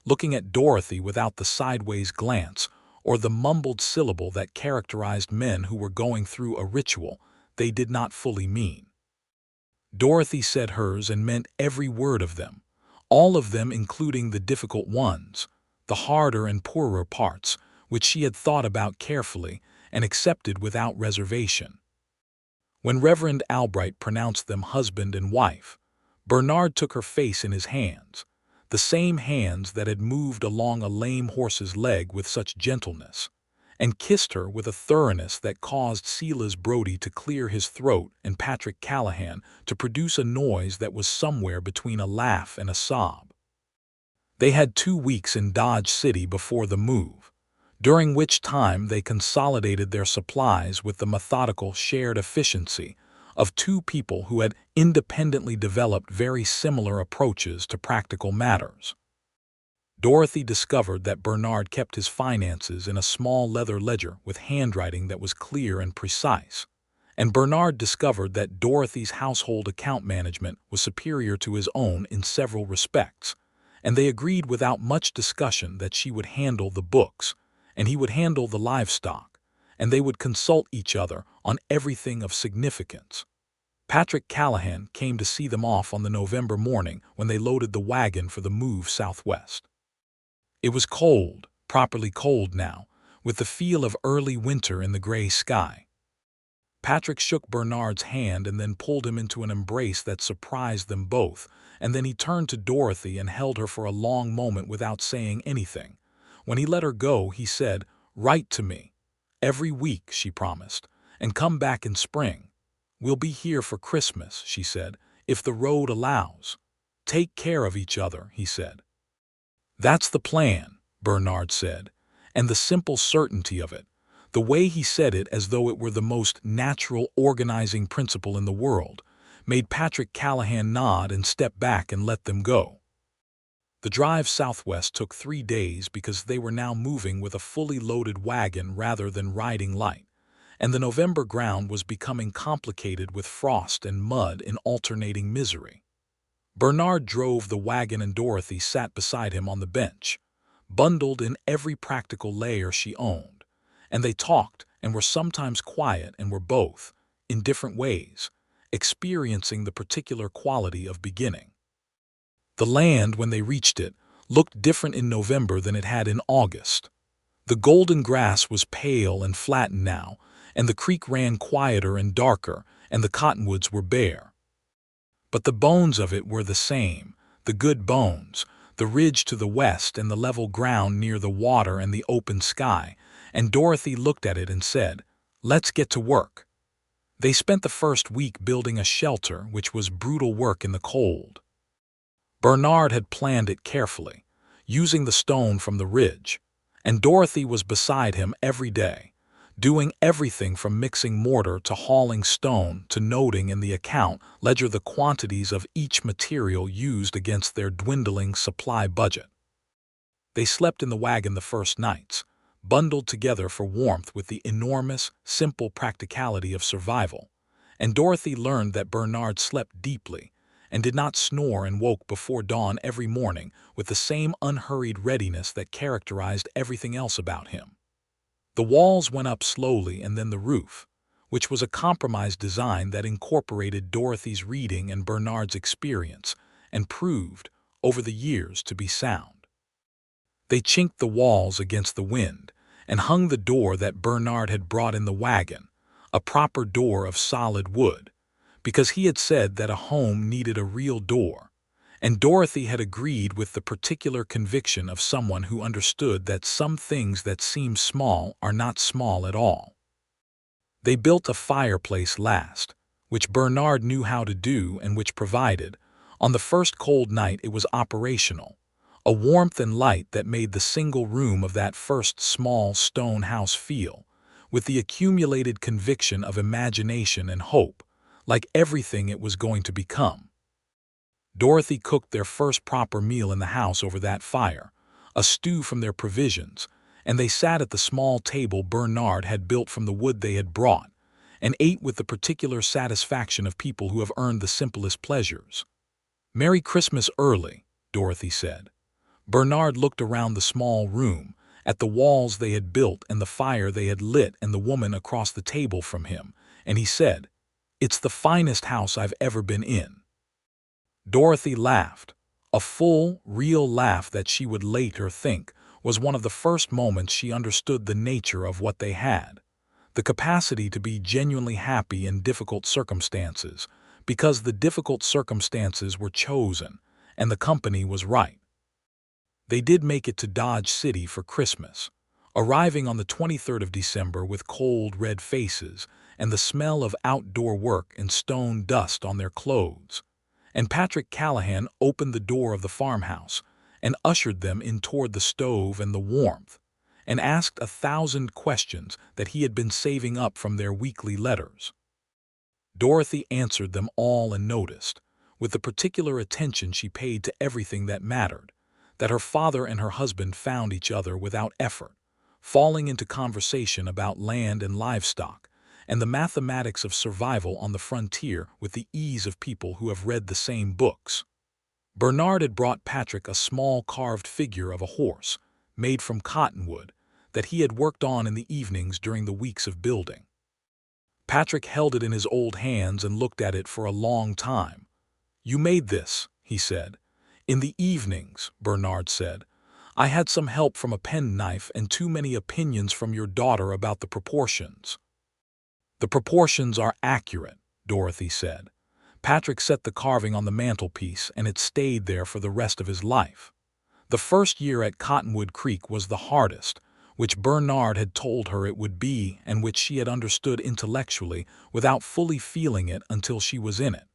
looking at Dorothy without the sideways glance or the mumbled syllable that characterized men who were going through a ritual they did not fully mean. Dorothy said hers and meant every word of them, all of them including the difficult ones, the harder and poorer parts, which she had thought about carefully and accepted without reservation. When Reverend Albright pronounced them husband and wife, Bernard took her face in his hands, the same hands that had moved along a lame horse's leg with such gentleness, and kissed her with a thoroughness that caused Silas Brody to clear his throat and Patrick Callahan to produce a noise that was somewhere between a laugh and a sob. They had 2 weeks in Dodge City before the move, during which time they consolidated their supplies with the methodical shared efficiency of two people who had independently developed very similar approaches to practical matters. Dorothy discovered that Bernard kept his finances in a small leather ledger with handwriting that was clear and precise. And Bernard discovered that Dorothy's household account management was superior to his own in several respects, and they agreed without much discussion that she would handle the books, and he would handle the livestock, and they would consult each other on everything of significance. Patrick Callahan came to see them off on the November morning when they loaded the wagon for the move southwest. It was cold, properly cold now, with the feel of early winter in the gray sky. Patrick shook Bernard's hand and then pulled him into an embrace that surprised them both, and then he turned to Dorothy and held her for a long moment without saying anything. When he let her go, he said, "Write to me. Every week," she promised, "and come back in spring. We'll be here for Christmas," she said, "if the road allows. Take care of each other," he said. "That's the plan," Bernard said, and the simple certainty of it, the way he said it as though it were the most natural organizing principle in the world, made Patrick Callahan nod and step back and let them go. The drive southwest took 3 days because they were now moving with a fully loaded wagon rather than riding light, and the November ground was becoming complicated with frost and mud in alternating misery. Bernard drove the wagon and Dorothy sat beside him on the bench, bundled in every practical layer she owned, and they talked and were sometimes quiet and were both, in different ways, experiencing the particular quality of beginning. The land, when they reached it, looked different in November than it had in August. The golden grass was pale and flattened now, and the creek ran quieter and darker, and the cottonwoods were bare. But the bones of it were the same, the good bones, the ridge to the west and the level ground near the water and the open sky, and Dorothy looked at it and said, "Let's get to work." They spent the first week building a shelter, which was brutal work in the cold. Bernard had planned it carefully, using the stone from the ridge, and Dorothy was beside him every day, doing everything from mixing mortar to hauling stone to noting in the account ledger the quantities of each material used against their dwindling supply budget. They slept in the wagon the first nights, bundled together for warmth with the enormous, simple practicality of survival, and Dorothy learned that Bernard slept deeply and did not snore and woke before dawn every morning with the same unhurried readiness that characterized everything else about him. The walls went up slowly and then the roof, which was a compromise design that incorporated Dorothy's reading and Bernard's experience and proved, over the years, to be sound. They chinked the walls against the wind and hung the door that Bernard had brought in the wagon, a proper door of solid wood, because he had said that a home needed a real door, and Dorothy had agreed with the particular conviction of someone who understood that some things that seem small are not small at all. They built a fireplace last, which Bernard knew how to do and which provided, on the first cold night it was operational, a warmth and light that made the single room of that first small stone house feel, with the accumulated conviction of imagination and hope, like everything it was going to become. Dorothy cooked their first proper meal in the house over that fire, a stew from their provisions, and they sat at the small table Bernard had built from the wood they had brought, and ate with the particular satisfaction of people who have earned the simplest pleasures. "Merry Christmas early," Dorothy said. Bernard looked around the small room, at the walls they had built and the fire they had lit and the woman across the table from him, and he said, "It's the finest house I've ever been in." Dorothy laughed, a full, real laugh that she would later think was one of the first moments she understood the nature of what they had, the capacity to be genuinely happy in difficult circumstances, because the difficult circumstances were chosen and the company was right. They did make it to Dodge City for Christmas, arriving on the 23rd of December with cold red faces and the smell of outdoor work and stone dust on their clothes, and Patrick Callahan opened the door of the farmhouse and ushered them in toward the stove and the warmth, and asked 1,000 questions that he had been saving up from their weekly letters. Dorothy answered them all and noticed, with the particular attention she paid to everything that mattered, that her father and her husband found each other without effort, falling into conversation about land and livestock, and the mathematics of survival on the frontier with the ease of people who have read the same books. Bernard had brought Patrick a small carved figure of a horse, made from cottonwood, that he had worked on in the evenings during the weeks of building. Patrick held it in his old hands and looked at it for a long time. "You made this," he said. "In the evenings," Bernard said. "I had some help from a penknife and too many opinions from your daughter about the proportions." "The proportions are accurate," Dorothy said. Patrick set the carving on the mantelpiece, and it stayed there for the rest of his life. The first year at Cottonwood Creek was the hardest, which Bernard had told her it would be and which she had understood intellectually without fully feeling it until she was in it.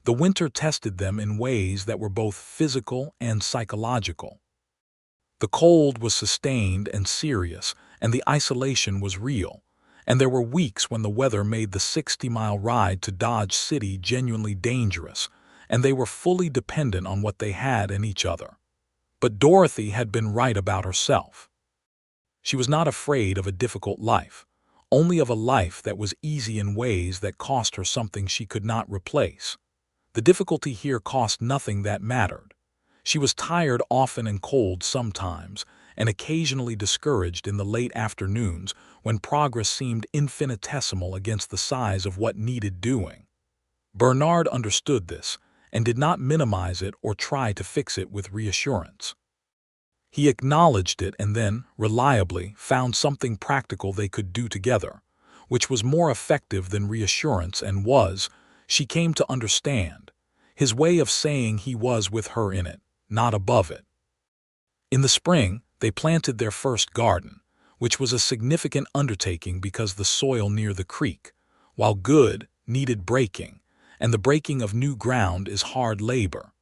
The winter tested them in ways that were both physical and psychological. The cold was sustained and serious, and the isolation was real, and there were weeks when the weather made the 60-mile ride to Dodge City genuinely dangerous, and they were fully dependent on what they had and each other. But Dorothy had been right about herself. She was not afraid of a difficult life, only of a life that was easy in ways that cost her something she could not replace. The difficulty here cost nothing that mattered. She was tired often and cold sometimes, and occasionally discouraged in the late afternoons when progress seemed infinitesimal against the size of what needed doing. Bernard understood this and did not minimize it or try to fix it with reassurance. He acknowledged it and then, reliably, found something practical they could do together, which was more effective than reassurance and was, she came to understand, his way of saying he was with her in it, not above it. In the spring, they planted their first garden, which was a significant undertaking because the soil near the creek, while good, needed breaking, and the breaking of new ground is hard labor.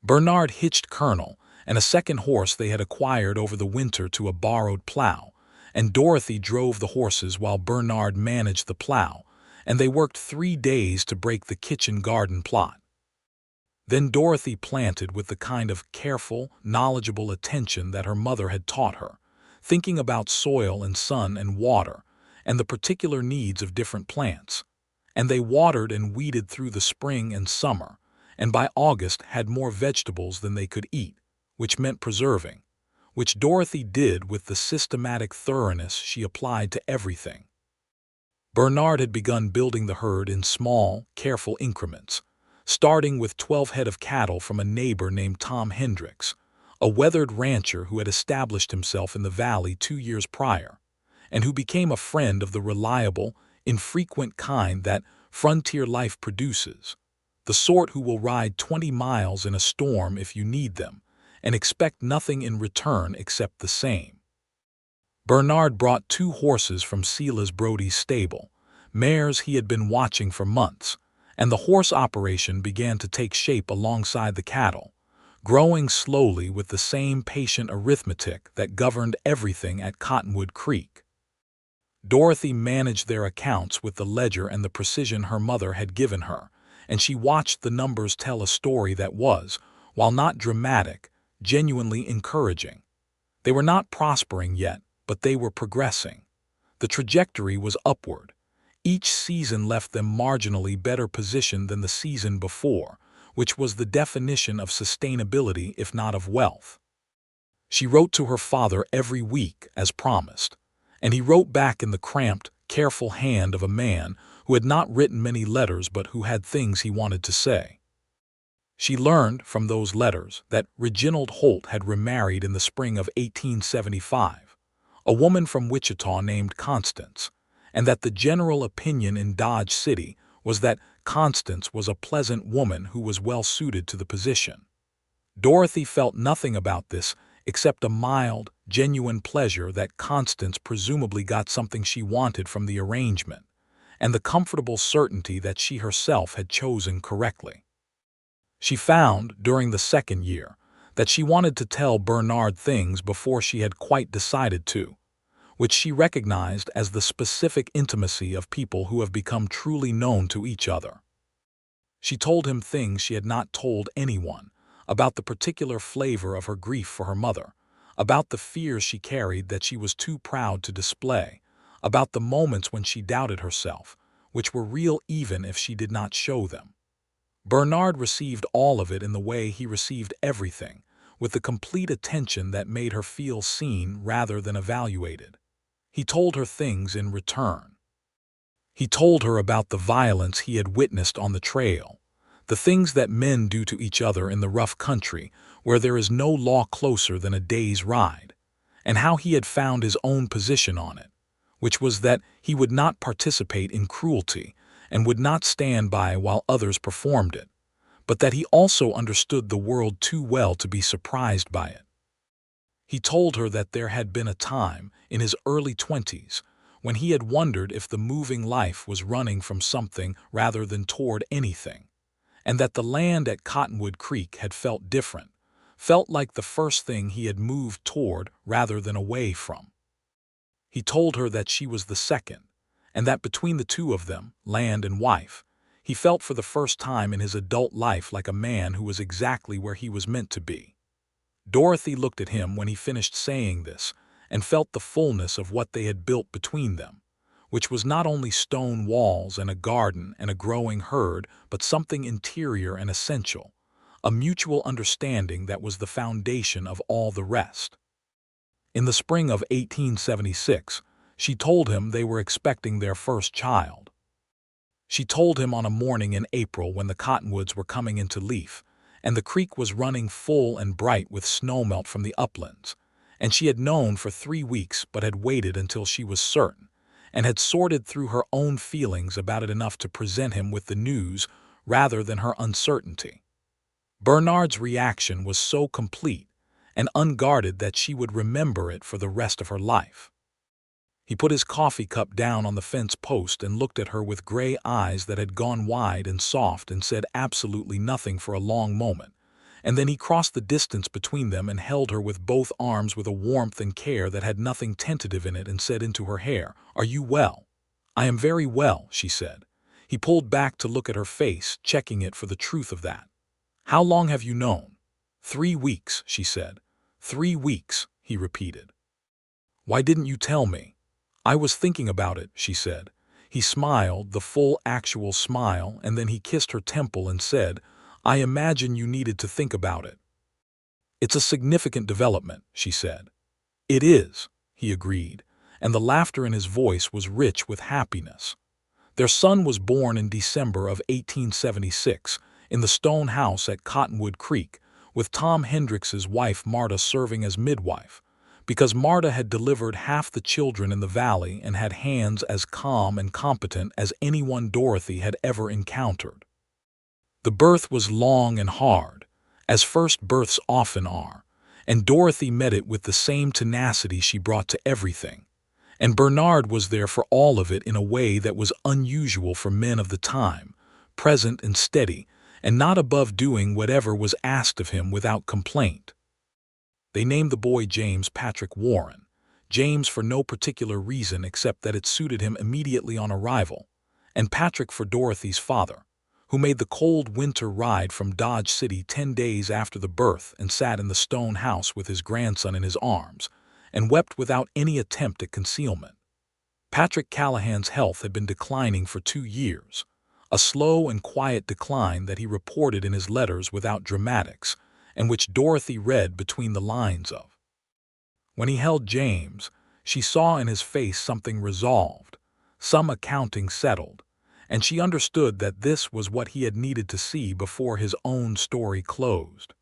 Bernard hitched Colonel and a second horse they had acquired over the winter to a borrowed plow, and Dorothy drove the horses while Bernard managed the plow, and they worked 3 days to break the kitchen garden plot. Then Dorothy planted with the kind of careful, knowledgeable attention that her mother had taught her, thinking about soil and sun and water, and the particular needs of different plants. And they watered and weeded through the spring and summer, and by August had more vegetables than they could eat, which meant preserving, which Dorothy did with the systematic thoroughness she applied to everything. Bernard had begun building the herd in small, careful increments, starting with 12 head of cattle from a neighbor named Tom Hendricks, a weathered rancher who had established himself in the valley 2 years prior, and who became a friend of the reliable, infrequent kind that frontier life produces, the sort who will ride 20 miles in a storm if you need them, and expect nothing in return except the same. Bernard brought 2 horses from Silas Brody's stable, mares he had been watching for months, and the horse operation began to take shape alongside the cattle, growing slowly with the same patient arithmetic that governed everything at Cottonwood Creek. Dorothy managed their accounts with the ledger and the precision her mother had given her, and she watched the numbers tell a story that was, while not dramatic, genuinely encouraging. They were not prospering yet, but they were progressing. The trajectory was upward. Each season left them marginally better positioned than the season before, which was the definition of sustainability if not of wealth. She wrote to her father every week, as promised, and he wrote back in the cramped, careful hand of a man who had not written many letters but who had things he wanted to say. She learned from those letters that Reginald Holt had remarried in the spring of 1875, a woman from Wichita named Constance, and that the general opinion in Dodge City was that Constance was a pleasant woman who was well suited to the position. Dorothy felt nothing about this except a mild, genuine pleasure that Constance presumably got something she wanted from the arrangement, and the comfortable certainty that she herself had chosen correctly. She found, during the second year, that she wanted to tell Bernard things before she had quite decided to, which she recognized as the specific intimacy of people who have become truly known to each other. She told him things she had not told anyone, about the particular flavor of her grief for her mother, about the fears she carried that she was too proud to display, about the moments when she doubted herself, which were real even if she did not show them. Bernard received all of it in the way he received everything, with the complete attention that made her feel seen rather than evaluated. He told her things in return. He told her about the violence he had witnessed on the trail, the things that men do to each other in the rough country where there is no law closer than a day's ride, and how he had found his own position on it, which was that he would not participate in cruelty and would not stand by while others performed it, but that he also understood the world too well to be surprised by it. He told her that there had been a time, in his early 20s, when he had wondered if the moving life was running from something rather than toward anything, and that the land at Cottonwood Creek had felt different, felt like the first thing he had moved toward rather than away from. He told her that she was the second, and that between the two of them, land and wife, he felt for the first time in his adult life like a man who was exactly where he was meant to be. Dorothy looked at him when he finished saying this and felt the fullness of what they had built between them, which was not only stone walls and a garden and a growing herd, but something interior and essential, a mutual understanding that was the foundation of all the rest. In the spring of 1876, she told him they were expecting their first child. She told him on a morning in April when the cottonwoods were coming into leaf, and the creek was running full and bright with snowmelt from the uplands, and she had known for 3 weeks but had waited until she was certain, and had sorted through her own feelings about it enough to present him with the news rather than her uncertainty. Bernard's reaction was so complete and unguarded that she would remember it for the rest of her life. He put his coffee cup down on the fence post and looked at her with gray eyes that had gone wide and soft and said absolutely nothing for a long moment, and then he crossed the distance between them and held her with both arms with a warmth and care that had nothing tentative in it and said into her hair, "Are you well?" "I am very well," she said. He pulled back to look at her face, checking it for the truth of that. "How long have you known?" 3 weeks, she said. 3 weeks, he repeated. "Why didn't you tell me?" "I was thinking about it," she said. He smiled, the full actual smile, and then he kissed her temple and said, "I imagine you needed to think about it." "It's a significant development," she said. "It is," he agreed, and the laughter in his voice was rich with happiness. Their son was born in December of 1876 in the stone house at Cottonwood Creek, with Tom Hendricks's wife Marta serving as midwife, because Marta had delivered half the children in the valley and had hands as calm and competent as anyone Dorothy had ever encountered. The birth was long and hard, as first births often are, and Dorothy met it with the same tenacity she brought to everything, and Bernard was there for all of it in a way that was unusual for men of the time, present and steady, and not above doing whatever was asked of him without complaint. They named the boy James Patrick Warren, James for no particular reason except that it suited him immediately on arrival, and Patrick for Dorothy's father, who made the cold winter ride from Dodge City 10 days after the birth and sat in the stone house with his grandson in his arms, and wept without any attempt at concealment. Patrick Callahan's health had been declining for 2 years, a slow and quiet decline that he reported in his letters without dramatics, and which Dorothy read between the lines of. When he held James, she saw in his face something resolved, some accounting settled, and she understood that this was what he had needed to see before his own story closed.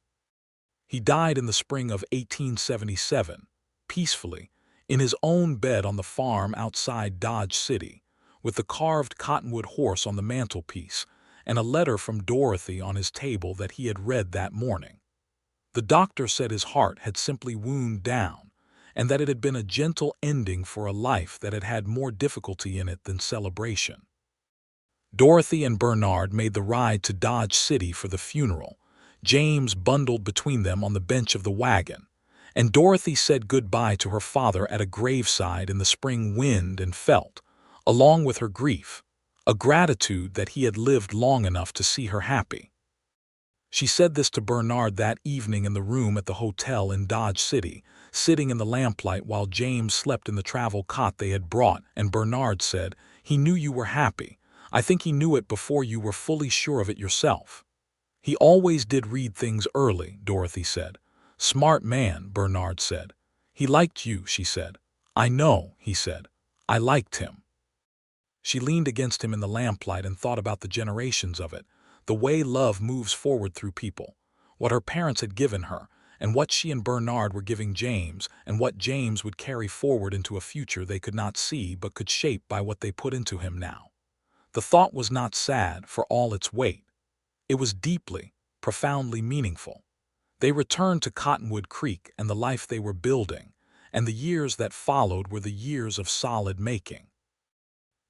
He died in the spring of 1877, peacefully, in his own bed on the farm outside Dodge City, with the carved cottonwood horse on the mantelpiece and a letter from Dorothy on his table that he had read that morning. The doctor said his heart had simply wound down, and that it had been a gentle ending for a life that had had more difficulty in it than celebration. Dorothy and Bernard made the ride to Dodge City for the funeral, James bundled between them on the bench of the wagon, and Dorothy said goodbye to her father at a graveside in the spring wind and felt, along with her grief, a gratitude that he had lived long enough to see her happy. She said this to Bernard that evening in the room at the hotel in Dodge City, sitting in the lamplight while James slept in the travel cot they had brought, and Bernard said, "He knew you were happy. I think he knew it before you were fully sure of it yourself." "He always did read things early," Dorothy said. "Smart man," Bernard said. "He liked you," she said. "I know," he said. "I liked him." She leaned against him in the lamplight and thought about the generations of it, the way love moves forward through people, what her parents had given her, and what she and Bernard were giving James, and what James would carry forward into a future they could not see but could shape by what they put into him now. The thought was not sad for all its weight. It was deeply, profoundly meaningful. They returned to Cottonwood Creek and the life they were building, and the years that followed were the years of solid making.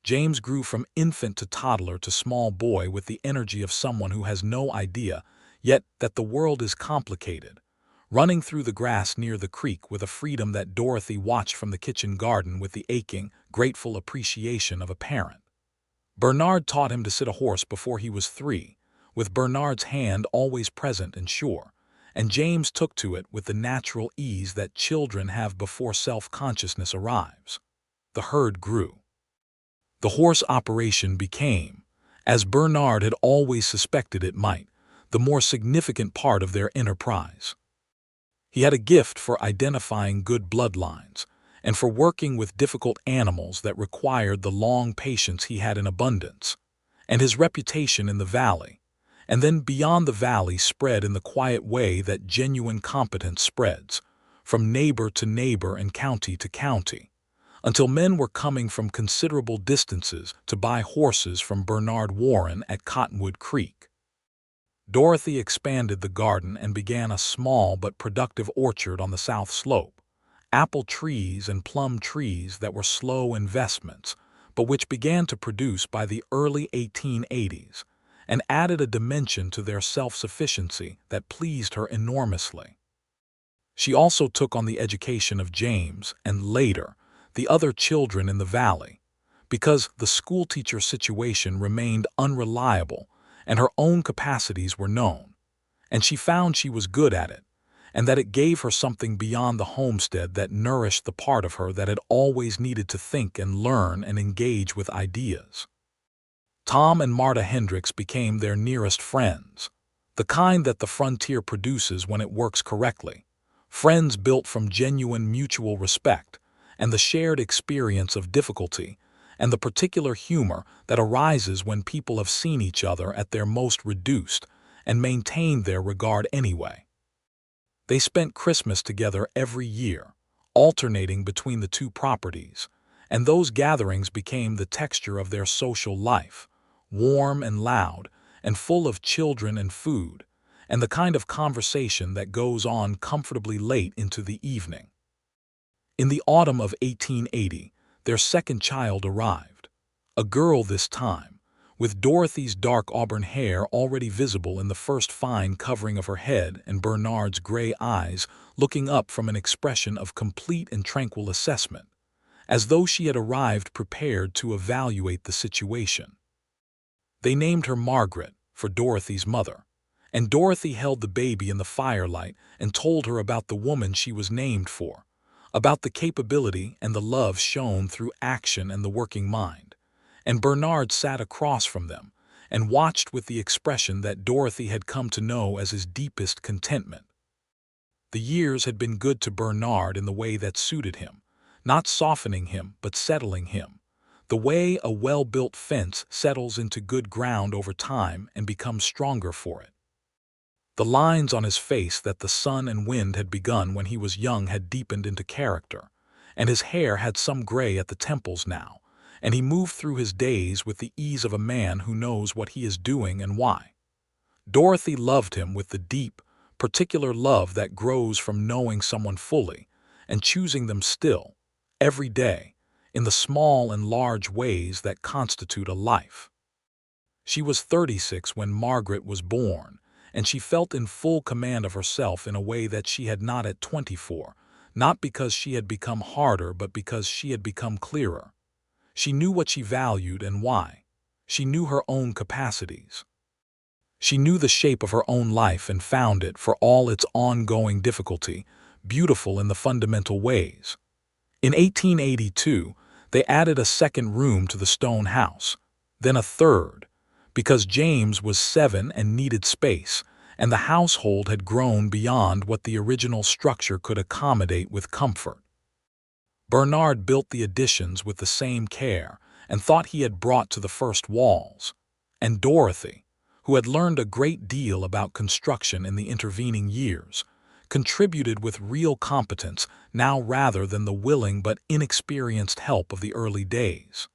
James grew from infant to toddler to small boy with the energy of someone who has no idea, yet that the world is complicated, running through the grass near the creek with a freedom that Dorothy watched from the kitchen garden with the aching, grateful appreciation of a parent. Bernard taught him to sit a horse before he was 3, with Bernard's hand always present and sure, and James took to it with the natural ease that children have before self-consciousness arrives. The herd grew. The horse operation became, as Bernard had always suspected it might, the more significant part of their enterprise. He had a gift for identifying good bloodlines, and for working with difficult animals that required the long patience he had in abundance, and his reputation in the valley, and then beyond the valley spread in the quiet way that genuine competence spreads, from neighbor to neighbor and county to county, until men were coming from considerable distances to buy horses from Bernard Warren at Cottonwood Creek. Dorothy expanded the garden and began a small but productive orchard on the south slope, apple trees and plum trees that were slow investments, but which began to produce by the early 1880s, and added a dimension to their self-sufficiency that pleased her enormously. She also took on the education of James and, later, the other children in the valley, because the schoolteacher situation remained unreliable and her own capacities were known, and she found she was good at it, and that it gave her something beyond the homestead that nourished the part of her that had always needed to think and learn and engage with ideas. Tom and Marta Hendricks became their nearest friends, the kind that the frontier produces when it works correctly, friends built from genuine mutual respect, and the shared experience of difficulty, and the particular humor that arises when people have seen each other at their most reduced and maintained their regard anyway. They spent Christmas together every year, alternating between the two properties, and those gatherings became the texture of their social life, warm and loud, and full of children and food, and the kind of conversation that goes on comfortably late into the evening. In the autumn of 1880, their second child arrived, a girl this time, with Dorothy's dark auburn hair already visible in the first fine covering of her head and Bernard's gray eyes looking up from an expression of complete and tranquil assessment, as though she had arrived prepared to evaluate the situation. They named her Margaret, for Dorothy's mother, and Dorothy held the baby in the firelight and told her about the woman she was named for, about the capability and the love shown through action and the working mind, and Bernard sat across from them and watched with the expression that Dorothy had come to know as his deepest contentment. The years had been good to Bernard in the way that suited him, not softening him but settling him, the way a well-built fence settles into good ground over time and becomes stronger for it. The lines on his face that the sun and wind had begun when he was young had deepened into character, and his hair had some gray at the temples now, and he moved through his days with the ease of a man who knows what he is doing and why. Dorothy loved him with the deep, particular love that grows from knowing someone fully and choosing them still, every day, in the small and large ways that constitute a life. She was 36 when Margaret was born, and she felt in full command of herself in a way that she had not at 24, not because she had become harder but because she had become clearer. She knew what she valued and why. She knew her own capacities. She knew the shape of her own life and found it, for all its ongoing difficulty, beautiful in the fundamental ways. In 1882, they added a second room to the stone house, then a third, because James was 7 and needed space, and the household had grown beyond what the original structure could accommodate with comfort. Bernard built the additions with the same care and thought he had brought to the first walls, and Dorothy, who had learned a great deal about construction in the intervening years, contributed with real competence now rather than the willing but inexperienced help of the early days.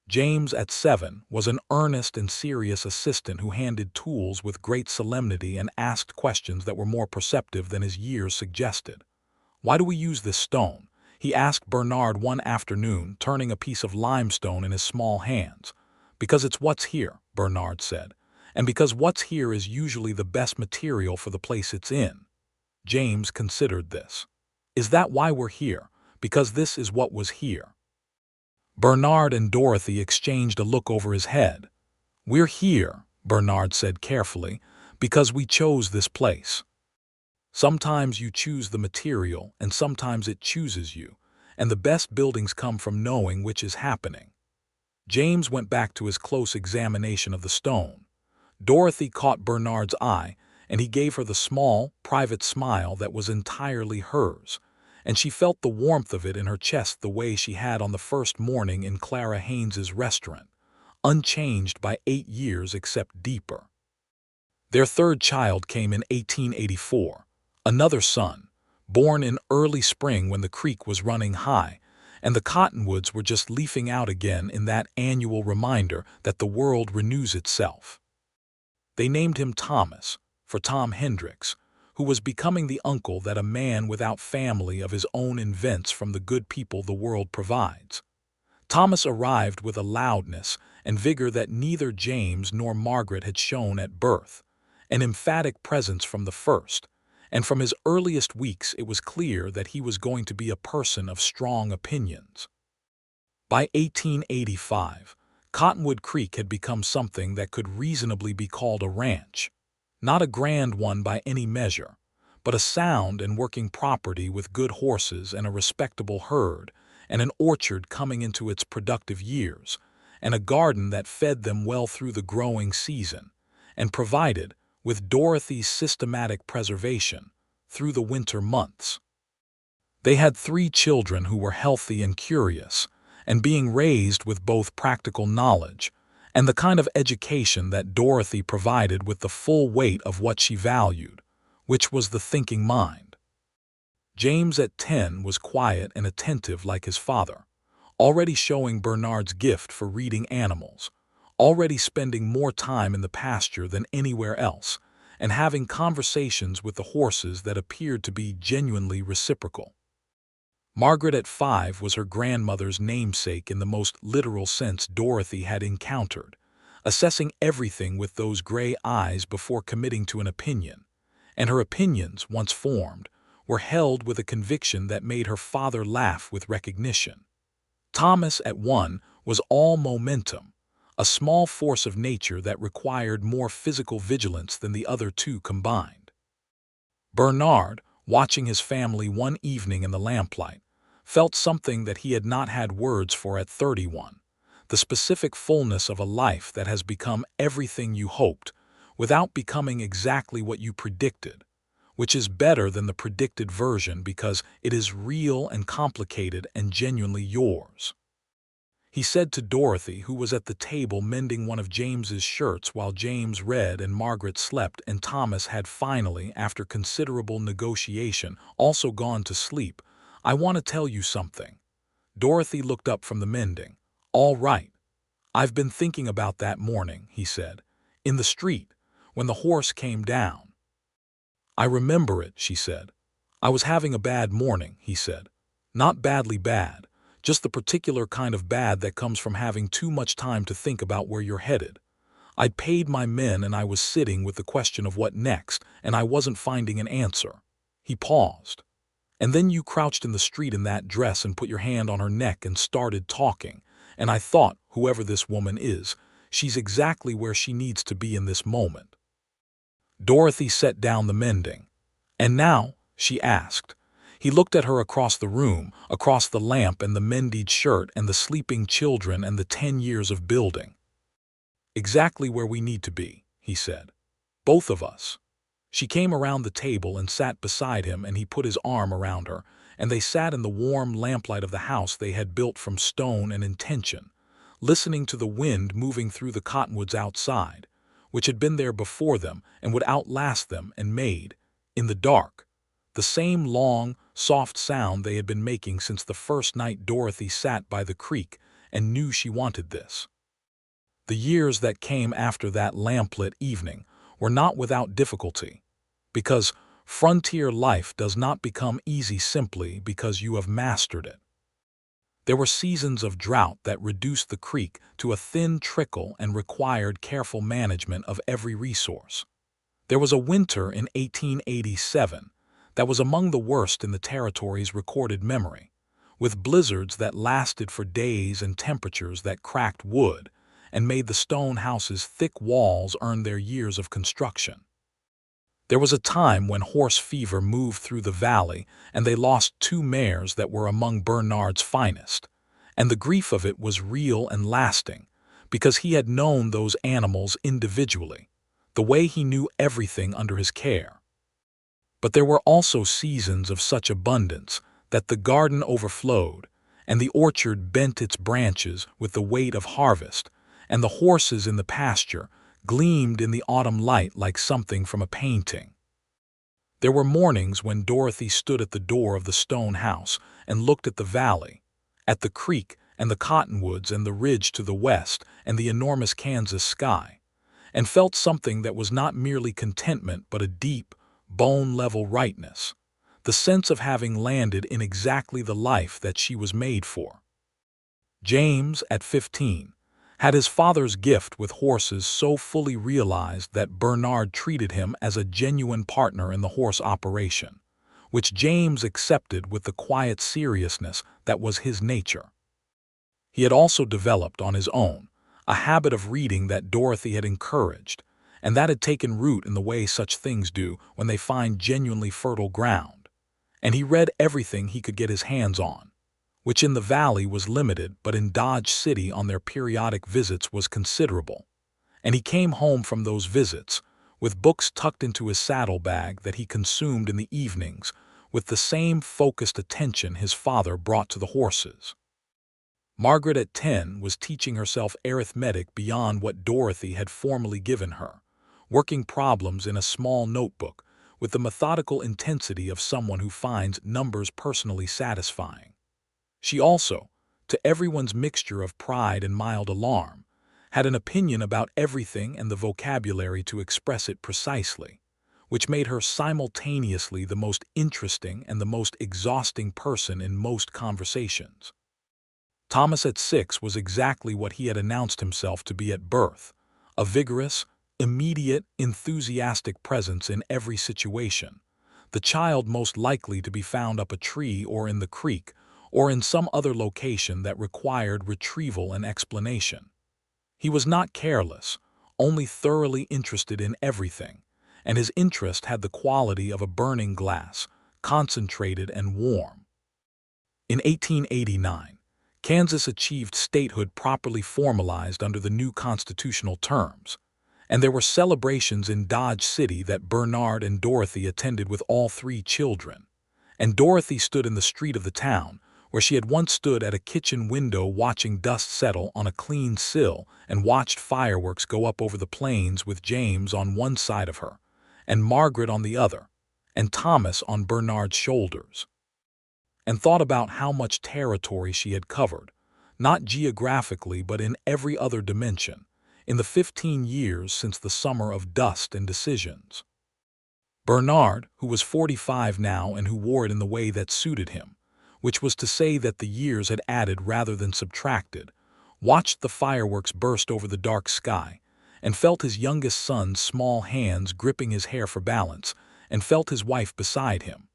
James, at 7, was an earnest and serious assistant who handed tools with great solemnity and asked questions that were more perceptive than his years suggested. "Why do we use this stone?" he asked Bernard one afternoon, turning a piece of limestone in his small hands. "Because it's what's here," Bernard said, "and because what's here is usually the best material for the place it's in." James considered this. "Is that why we're here? Because this is what was here?" Bernard and Dorothy exchanged a look over his head. "We're here," Bernard said carefully, "because we chose this place. Sometimes you choose the material, and sometimes it chooses you, and the best buildings come from knowing which is happening." James went back to his close examination of the stone. Dorothy caught Bernard's eye, and he gave her the small, private smile that was entirely hers, and she felt the warmth of it in her chest the way she had on the first morning in Clara Haynes's restaurant, unchanged by 8 years except deeper. Their third child came in 1884, another son, born in early spring when the creek was running high, and the cottonwoods were just leafing out again in that annual reminder that the world renews itself. They named him Thomas, for Tom Hendricks, who was becoming the uncle that a man without family of his own invents from the good people the world provides. Thomas arrived with a loudness and vigor that neither James nor Margaret had shown at birth, an emphatic presence from the first, and from his earliest weeks it was clear that he was going to be a person of strong opinions. By 1885, Cottonwood Creek had become something that could reasonably be called a ranch. Not a grand one by any measure, but a sound and working property with good horses and a respectable herd, and an orchard coming into its productive years, and a garden that fed them well through the growing season, and provided, with Dorothy's systematic preservation, through the winter months. They had 3 children who were healthy and curious, and being raised with both practical knowledge and the kind of education that Dorothy provided with the full weight of what she valued, which was the thinking mind. James at 10 was quiet and attentive like his father, already showing Bernard's gift for reading animals, already spending more time in the pasture than anywhere else, and having conversations with the horses that appeared to be genuinely reciprocal. Margaret at 5 was her grandmother's namesake in the most literal sense Dorothy had encountered, assessing everything with those gray eyes before committing to an opinion, and her opinions, once formed, were held with a conviction that made her father laugh with recognition. Thomas at 1 was all momentum, a small force of nature that required more physical vigilance than the other 2 combined. Bernard, watching his family one evening in the lamplight, felt something that he had not had words for at 31, the specific fullness of a life that has become everything you hoped, without becoming exactly what you predicted, which is better than the predicted version because it is real and complicated and genuinely yours. He said to Dorothy, who was at the table mending one of James's shirts while James read and Margaret slept and Thomas had finally, after considerable negotiation, also gone to sleep, "I want to tell you something." Dorothy looked up from the mending. "All right. I've been thinking about that morning," he said, "in the street, when the horse came down." "I remember it," she said. "I was having a bad morning," he said. "Not badly bad, just the particular kind of bad that comes from having too much time to think about where you're headed. I'd paid my men and I was sitting with the question of what next, and I wasn't finding an answer." He paused. "And then you crouched in the street in that dress and put your hand on her neck and started talking, and I thought, whoever this woman is, She's exactly where she needs to be in this moment." Dorothy set down the mending. "And now?" she asked. He looked at her across the room, across the lamp and the mended shirt and the sleeping children and the 10 years of building. "Exactly where we need to be," he said. "Both of us." She came around the table and sat beside him, and he put his arm around her, and they sat in the warm lamplight of the house they had built from stone and intention, listening to the wind moving through the cottonwoods outside, which had been there before them and would outlast them, and made, in the dark, the same long, soft sound they had been making since the first night Dorothy sat by the creek and knew she wanted this. The years that came after that lamplit evening were not without difficulty, because frontier life does not become easy simply because you have mastered it. There were seasons of drought that reduced the creek to a thin trickle and required careful management of every resource. There was a winter in 1887 that was among the worst in the territory's recorded memory, with blizzards that lasted for days and temperatures that cracked wood and made the stone house's thick walls earn their years of construction. There was a time when horse fever moved through the valley and they lost 2 mares that were among Bernard's finest, and the grief of it was real and lasting because he had known those animals individually, the way he knew everything under his care. But there were also seasons of such abundance that the garden overflowed and the orchard bent its branches with the weight of harvest, and the horses in the pasture gleamed in the autumn light like something from a painting. There were mornings when Dorothy stood at the door of the stone house and looked at the valley, at the creek and the cottonwoods and the ridge to the west and the enormous Kansas sky, and felt something that was not merely contentment but a deep, bone-level rightness, the sense of having landed in exactly the life that she was made for. James, at 15, had his father's gift with horses so fully realized that Bernard treated him as a genuine partner in the horse operation, which James accepted with the quiet seriousness that was his nature. He had also developed on his own a habit of reading that Dorothy had encouraged, and that had taken root in the way such things do when they find genuinely fertile ground. And he read everything he could get his hands on, which in the valley was limited but in Dodge City on their periodic visits was considerable. And he came home from those visits with books tucked into his saddlebag that he consumed in the evenings with the same focused attention his father brought to the horses. Margaret at 10 was teaching herself arithmetic beyond what Dorothy had formerly given her, working problems in a small notebook with the methodical intensity of someone who finds numbers personally satisfying. She also, to everyone's mixture of pride and mild alarm, had an opinion about everything and the vocabulary to express it precisely, which made her simultaneously the most interesting and the most exhausting person in most conversations. Thomas at 6 was exactly what he had announced himself to be at birth, a vigorous, immediate, enthusiastic presence in every situation, the child most likely to be found up a tree or in the creek, or in some other location that required retrieval and explanation. He was not careless, only thoroughly interested in everything, and his interest had the quality of a burning glass, concentrated and warm. In 1889, Kansas achieved statehood properly formalized under the new constitutional terms, and there were celebrations in Dodge City that Bernard and Dorothy attended with all 3 children, and Dorothy stood in the street of the town, where she had once stood at a kitchen window watching dust settle on a clean sill and watched fireworks go up over the plains with James on one side of her, and Margaret on the other, and Thomas on Bernard's shoulders, and thought about how much territory she had covered, not geographically but in every other dimension, in the 15 years since the summer of dust and decisions. Bernard, who was 45 now and who wore it in the way that suited him, which was to say that the years had added rather than subtracted, watched the fireworks burst over the dark sky, and felt his youngest son's small hands gripping his hair for balance, and felt his wife beside him,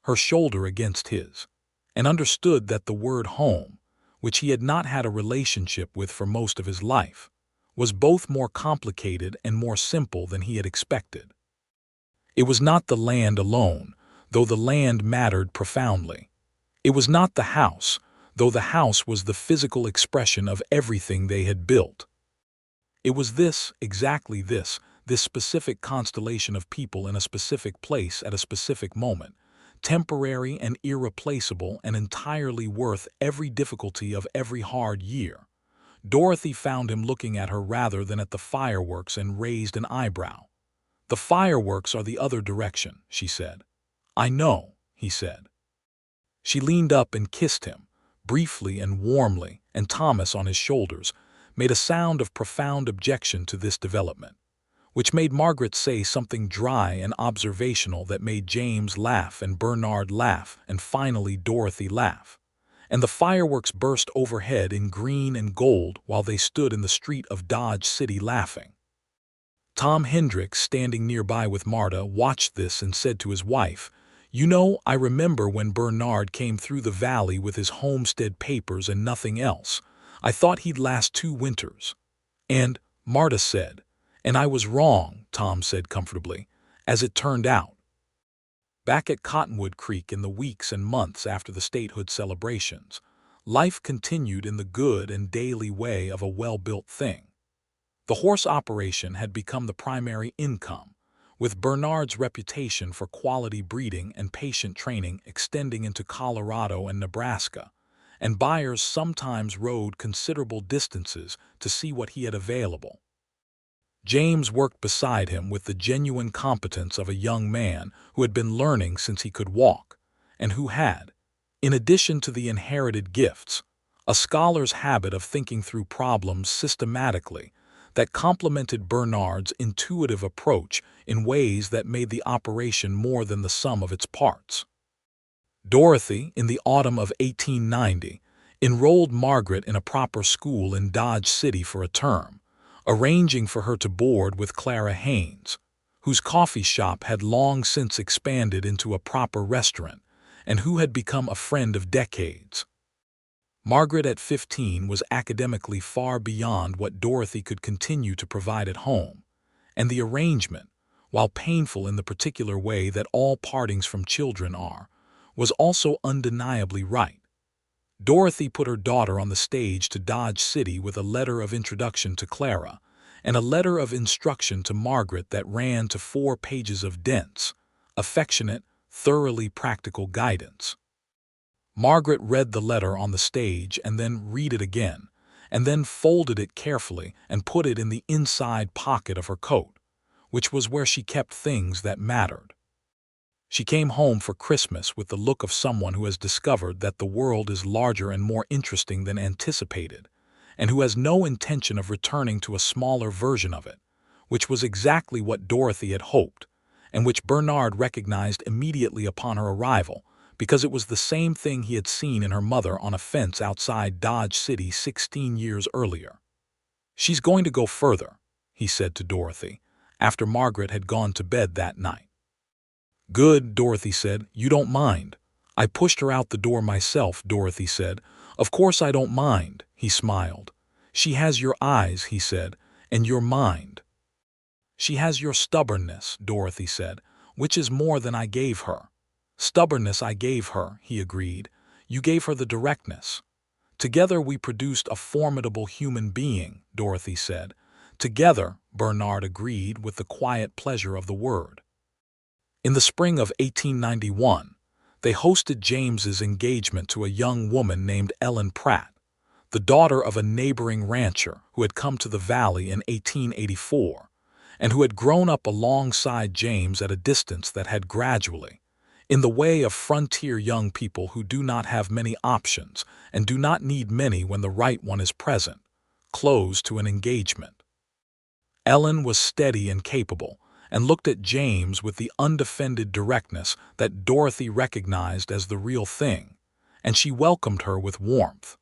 her shoulder against his, and understood that the word home, which he had not had a relationship with for most of his life, was both more complicated and more simple than he had expected. It was not the land alone, though the land mattered profoundly. It was not the house, though the house was the physical expression of everything they had built. It was this, exactly this specific constellation of people in a specific place at a specific moment, temporary and irreplaceable and entirely worth every difficulty of every hard year. Dorothy found him looking at her rather than at the fireworks and raised an eyebrow. "The fireworks are the other direction," she said. "I know," he said. She leaned up and kissed him, briefly and warmly, and Thomas, on his shoulders, made a sound of profound objection to this development, which made Margaret say something dry and observational that made James laugh and Bernard laugh and finally Dorothy laugh. And the fireworks burst overhead in green and gold while they stood in the street of Dodge City laughing. Tom Hendricks, standing nearby with Marta, watched this and said to his wife, "You know, I remember when Bernard came through the valley with his homestead papers and nothing else. I thought he'd last 2 winters. And," Marta said, "and I was wrong," Tom said comfortably, "as it turned out." Back at Cottonwood Creek in the weeks and months after the statehood celebrations, life continued in the good and daily way of a well-built thing. The horse operation had become the primary income, with Bernard's reputation for quality breeding and patient training extending into Colorado and Nebraska, and buyers sometimes rode considerable distances to see what he had available. James worked beside him with the genuine competence of a young man who had been learning since he could walk, and who had, in addition to the inherited gifts, a scholar's habit of thinking through problems systematically that complemented Bernard's intuitive approach in ways that made the operation more than the sum of its parts. Dorothy, in the autumn of 1890, enrolled Margaret in a proper school in Dodge City for a term, arranging for her to board with Clara Haynes, whose coffee shop had long since expanded into a proper restaurant, and who had become a friend of decades. Margaret at 15 was academically far beyond what Dorothy could continue to provide at home, and the arrangement, while painful in the particular way that all partings from children are, was also undeniably right. Dorothy put her daughter on the stage to Dodge City with a letter of introduction to Clara and a letter of instruction to Margaret that ran to 4 pages of dense, affectionate, thoroughly practical guidance. Margaret read the letter on the stage and then read it again, and then folded it carefully and put it in the inside pocket of her coat, which was where she kept things that mattered. She came home for Christmas with the look of someone who has discovered that the world is larger and more interesting than anticipated, and who has no intention of returning to a smaller version of it, which was exactly what Dorothy had hoped, and which Bernard recognized immediately upon her arrival, because it was the same thing he had seen in her mother on a fence outside Dodge City 16 years earlier. "She's going to go further," he said to Dorothy, after Margaret had gone to bed that night. "Good," Dorothy said. "You don't mind." "I pushed her out the door myself," Dorothy said. "Of course I don't mind," he smiled. "She has your eyes," he said, "and your mind." "She has your stubbornness," Dorothy said, "which is more than I gave her." "Stubbornness I gave her," he agreed. "You gave her the directness." "Together we produced a formidable human being," Dorothy said. "Together," Bernard agreed with the quiet pleasure of the word. In the spring of 1891, they hosted James's engagement to a young woman named Ellen Pratt, the daughter of a neighboring rancher who had come to the valley in 1884, and who had grown up alongside James at a distance that had gradually, in the way of frontier young people who do not have many options and do not need many when the right one is present, closed to an engagement. Ellen was steady and capable, and looked at James with the undefended directness that Dorothy recognized as the real thing, and she welcomed her with warmth.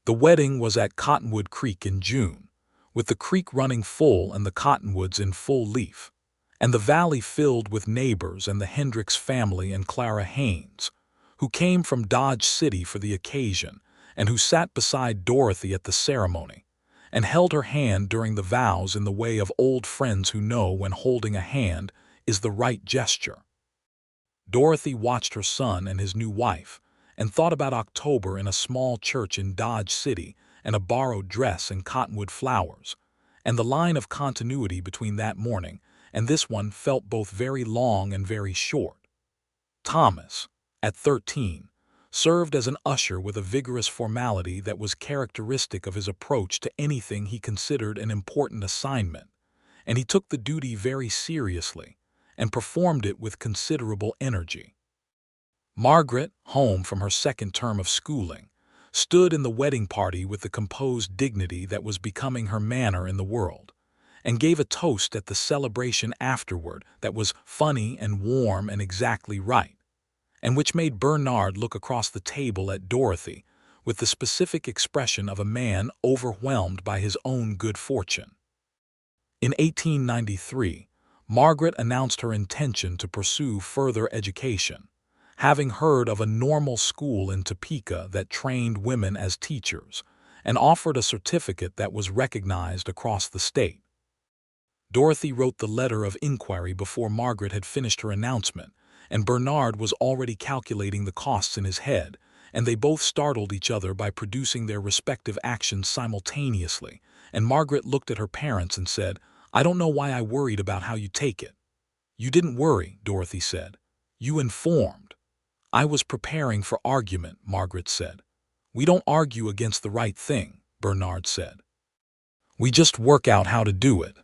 The wedding was at Cottonwood Creek in June, with the creek running full and the cottonwoods in full leaf, and the valley filled with neighbors and the Hendricks family and Clara Haynes, who came from Dodge City for the occasion and who sat beside Dorothy at the ceremony, and held her hand during the vows in the way of old friends who know when holding a hand is the right gesture. Dorothy watched her son and his new wife, and thought about October in a small church in Dodge City and a borrowed dress and cottonwood flowers, and the line of continuity between that morning and this one felt both very long and very short. Thomas, at 13, served as an usher with a vigorous formality that was characteristic of his approach to anything he considered an important assignment, and he took the duty very seriously and performed it with considerable energy. Margaret, home from her second term of schooling, stood in the wedding party with the composed dignity that was becoming her manner in the world, and gave a toast at the celebration afterward that was funny and warm and exactly right, and which made Bernard look across the table at Dorothy with the specific expression of a man overwhelmed by his own good fortune. In 1893, Margaret announced her intention to pursue further education, having heard of a normal school in Topeka that trained women as teachers and offered a certificate that was recognized across the state. Dorothy wrote the letter of inquiry before Margaret had finished her announcement, and Bernard was already calculating the costs in his head, and they both startled each other by producing their respective actions simultaneously, and Margaret looked at her parents and said, "I don't know why I worried about how you take it." "You didn't worry," Dorothy said. "You informed." "I was preparing for argument," Margaret said. "We don't argue against the right thing," Bernard said. "We just work out how to do it."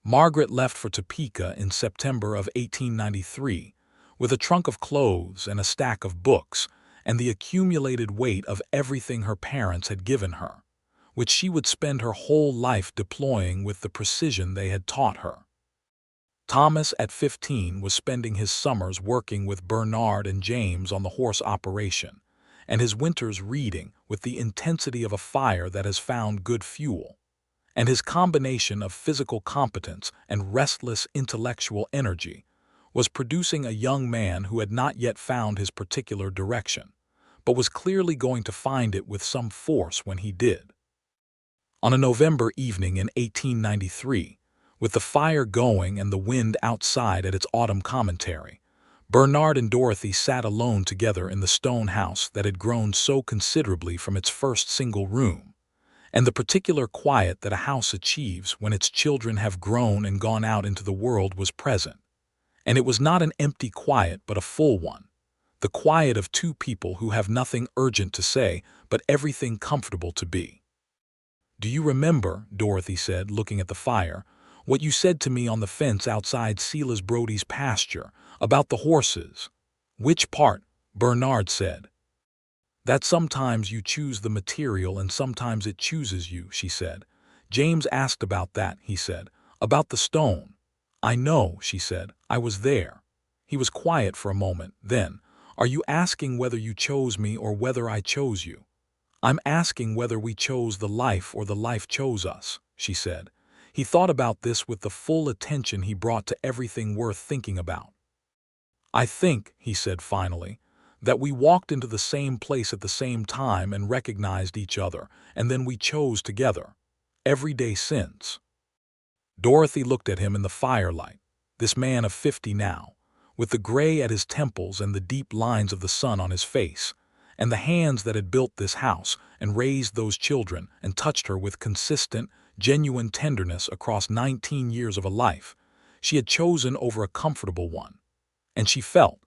Margaret left for Topeka in September of 1893 with a trunk of clothes and a stack of books and the accumulated weight of everything her parents had given her, which she would spend her whole life deploying with the precision they had taught her. Thomas, at 15, was spending his summers working with Bernard and James on the horse operation, and his winters reading with the intensity of a fire that has found good fuel, and his combination of physical competence and restless intellectual energy was producing a young man who had not yet found his particular direction, but was clearly going to find it with some force when he did. On a November evening in 1893, with the fire going and the wind outside at its autumn commentary, Bernard and Dorothy sat alone together in the stone house that had grown so considerably from its first single room, and the particular quiet that a house achieves when its children have grown and gone out into the world was present. And it was not an empty quiet but a full one, the quiet of two people who have nothing urgent to say but everything comfortable to be. "Do you remember," Dorothy said, looking at the fire, "what you said to me on the fence outside Silas Brody's pasture about the horses?" "Which part?" Bernard said. "That sometimes you choose the material and sometimes it chooses you," she said. "James asked about that," he said. "About the stone." "I know," she said. "I was there." He was quiet for a moment. Then, "Are you asking whether you chose me or whether I chose you?" "I'm asking whether we chose the life or the life chose us," she said. He thought about this with the full attention he brought to everything worth thinking about. "I think," he said finally, "that we walked into the same place at the same time and recognized each other, and then we chose together. Every day since." Dorothy looked at him in the firelight, this man of 50 now, with the gray at his temples and the deep lines of the sun on his face, and the hands that had built this house and raised those children, and touched her with consistent, genuine tenderness across 19 years of a life she had chosen over a comfortable one. And she felt,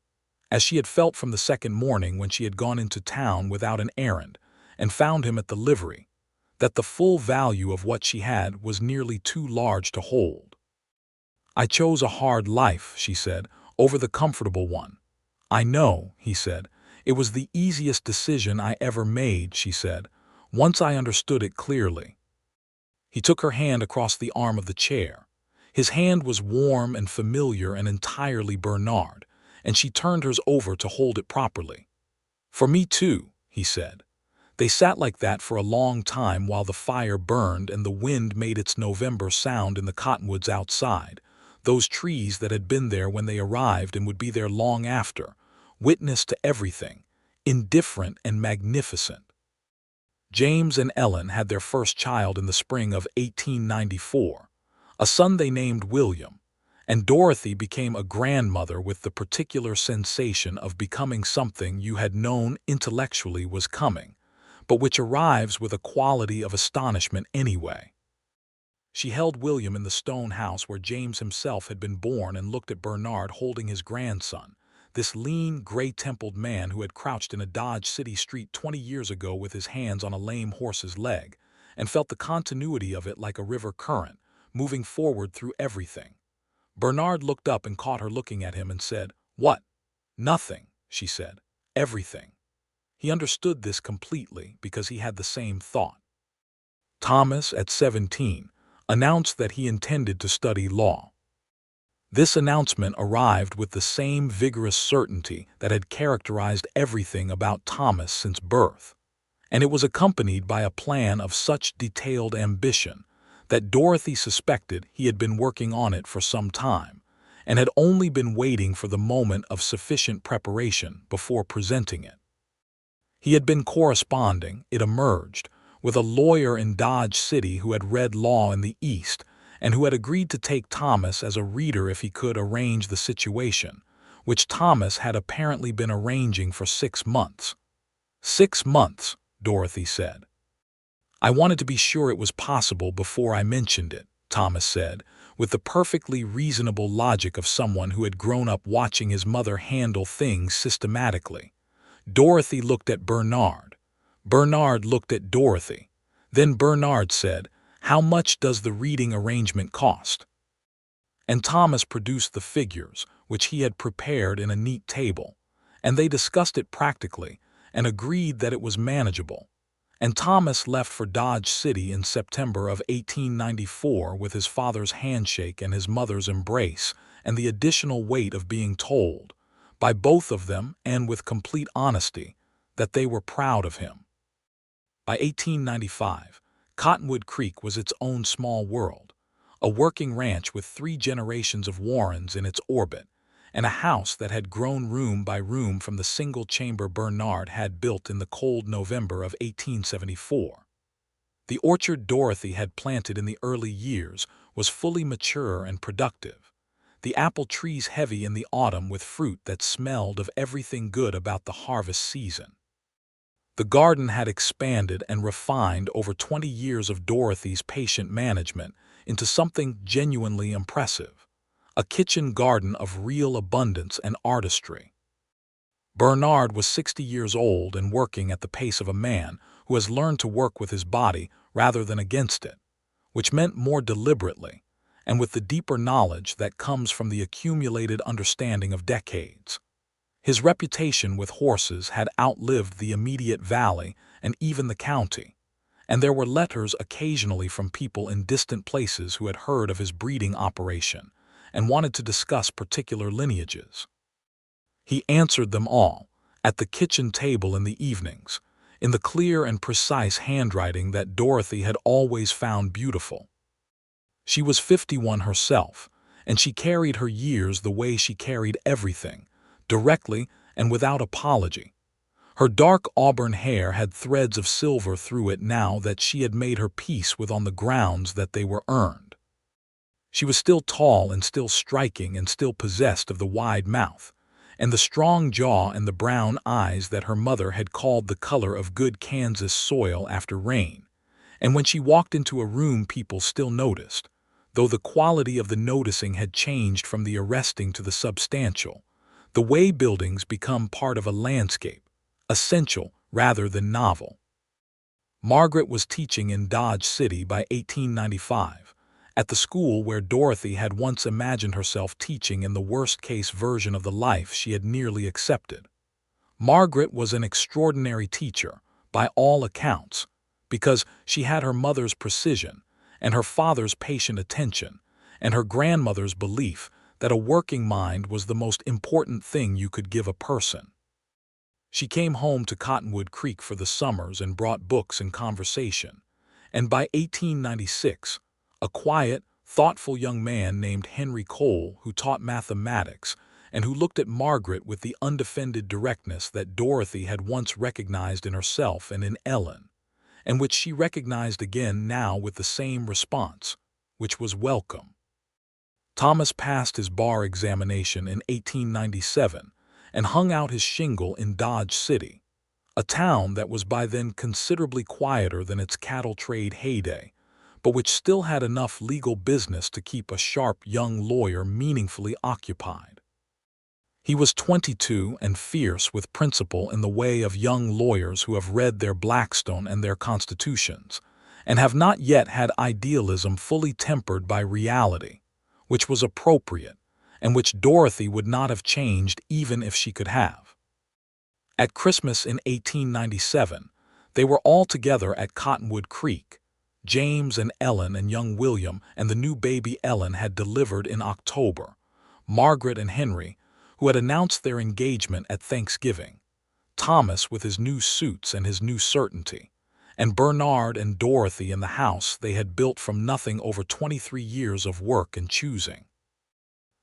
as she had felt from the second morning when she had gone into town without an errand and found him at the livery, that the full value of what she had was nearly too large to hold. "I chose a hard life," she said, "over the comfortable one." "I know," he said. "It was the easiest decision I ever made," she said, "once I understood it clearly." He took her hand across the arm of the chair. His hand was warm and familiar and entirely Bernard, and she turned hers over to hold it properly. "For me too," he said. They sat like that for a long time while the fire burned and the wind made its November sound in the cottonwoods outside, those trees that had been there when they arrived and would be there long after, witness to everything, indifferent and magnificent. James and Ellen had their first child in the spring of 1894, a son they named William, and Dorothy became a grandmother with the particular sensation of becoming something you had known intellectually was coming, but which arrives with a quality of astonishment anyway. She held William in the stone house where James himself had been born and looked at Bernard holding his grandson, this lean, gray-templed man who had crouched in a Dodge City street 20 years ago with his hands on a lame horse's leg, and felt the continuity of it like a river current, moving forward through everything. Bernard looked up and caught her looking at him and said, "What?" "Nothing," she said. "Everything." He understood this completely because he had the same thought. Thomas, at 17, announced that he intended to study law. This announcement arrived with the same vigorous certainty that had characterized everything about Thomas since birth, and it was accompanied by a plan of such detailed ambition that Dorothy suspected he had been working on it for some time, and had only been waiting for the moment of sufficient preparation before presenting it. He had been corresponding, it emerged, with a lawyer in Dodge City who had read law in the East and who had agreed to take Thomas as a reader if he could arrange the situation, which Thomas had apparently been arranging for 6 months. 6 months, Dorothy said. "I wanted to be sure it was possible before I mentioned it," Thomas said, with the perfectly reasonable logic of someone who had grown up watching his mother handle things systematically. Dorothy looked at Bernard. Bernard looked at Dorothy. Then Bernard said, "How much does the reading arrangement cost?" And Thomas produced the figures, which he had prepared in a neat table, and they discussed it practically and agreed that it was manageable. And Thomas left for Dodge City in September of 1894 with his father's handshake and his mother's embrace, and the additional weight of being told, by both of them and with complete honesty, that they were proud of him. By 1895, Cottonwood Creek was its own small world, a working ranch with 3 generations of Warrens in its orbit, and a house that had grown room by room from the single chamber Bernard had built in the cold November of 1874. The orchard Dorothy had planted in the early years was fully mature and productive, the apple trees heavy in the autumn with fruit that smelled of everything good about the harvest season. The garden had expanded and refined over 20 years of Dorothy's patient management into something genuinely impressive, a kitchen garden of real abundance and artistry. Bernard was 60 years old and working at the pace of a man who has learned to work with his body rather than against it, which meant more deliberately, and with the deeper knowledge that comes from the accumulated understanding of decades. His reputation with horses had outlived the immediate valley and even the county, and there were letters occasionally from people in distant places who had heard of his breeding operation and wanted to discuss particular lineages. He answered them all, at the kitchen table in the evenings, in the clear and precise handwriting that Dorothy had always found beautiful. She was 51 herself, and she carried her years the way she carried everything, directly and without apology. Her dark auburn hair had threads of silver through it now that she had made her peace with on the grounds that they were earned. She was still tall and still striking and still possessed of the wide mouth, and the strong jaw and the brown eyes that her mother had called the color of good Kansas soil after rain, and when she walked into a room people still noticed, though the quality of the noticing had changed from the arresting to the substantial, the way buildings become part of a landscape, essential rather than novel. Margaret was teaching in Dodge City by 1895, at the school where Dorothy had once imagined herself teaching in the worst-case version of the life she had nearly accepted. Margaret was an extraordinary teacher, by all accounts, because she had her mother's precision and her father's patient attention and her grandmother's belief that a working mind was the most important thing you could give a person. She came home to Cottonwood Creek for the summers and brought books and conversation, and by 1896, a quiet, thoughtful young man named Henry Cole, who taught mathematics and who looked at Margaret with the undefended directness that Dorothy had once recognized in herself and in Ellen, and which she recognized again now with the same response, which was welcome. Thomas passed his bar examination in 1897 and hung out his shingle in Dodge City, a town that was by then considerably quieter than its cattle trade heyday, but which still had enough legal business to keep a sharp young lawyer meaningfully occupied. He was 22 and fierce with principle in the way of young lawyers who have read their Blackstone and their constitutions, and have not yet had idealism fully tempered by reality, which was appropriate, and which Dorothy would not have changed even if she could have. At Christmas in 1897, they were all together at Cottonwood Creek. James and Ellen and young William and the new baby Ellen had delivered in October. Margaret and Henry, who had announced their engagement at Thanksgiving. Thomas with his new suits and his new certainty. And Bernard and Dorothy in the house they had built from nothing over 23 years of work and choosing.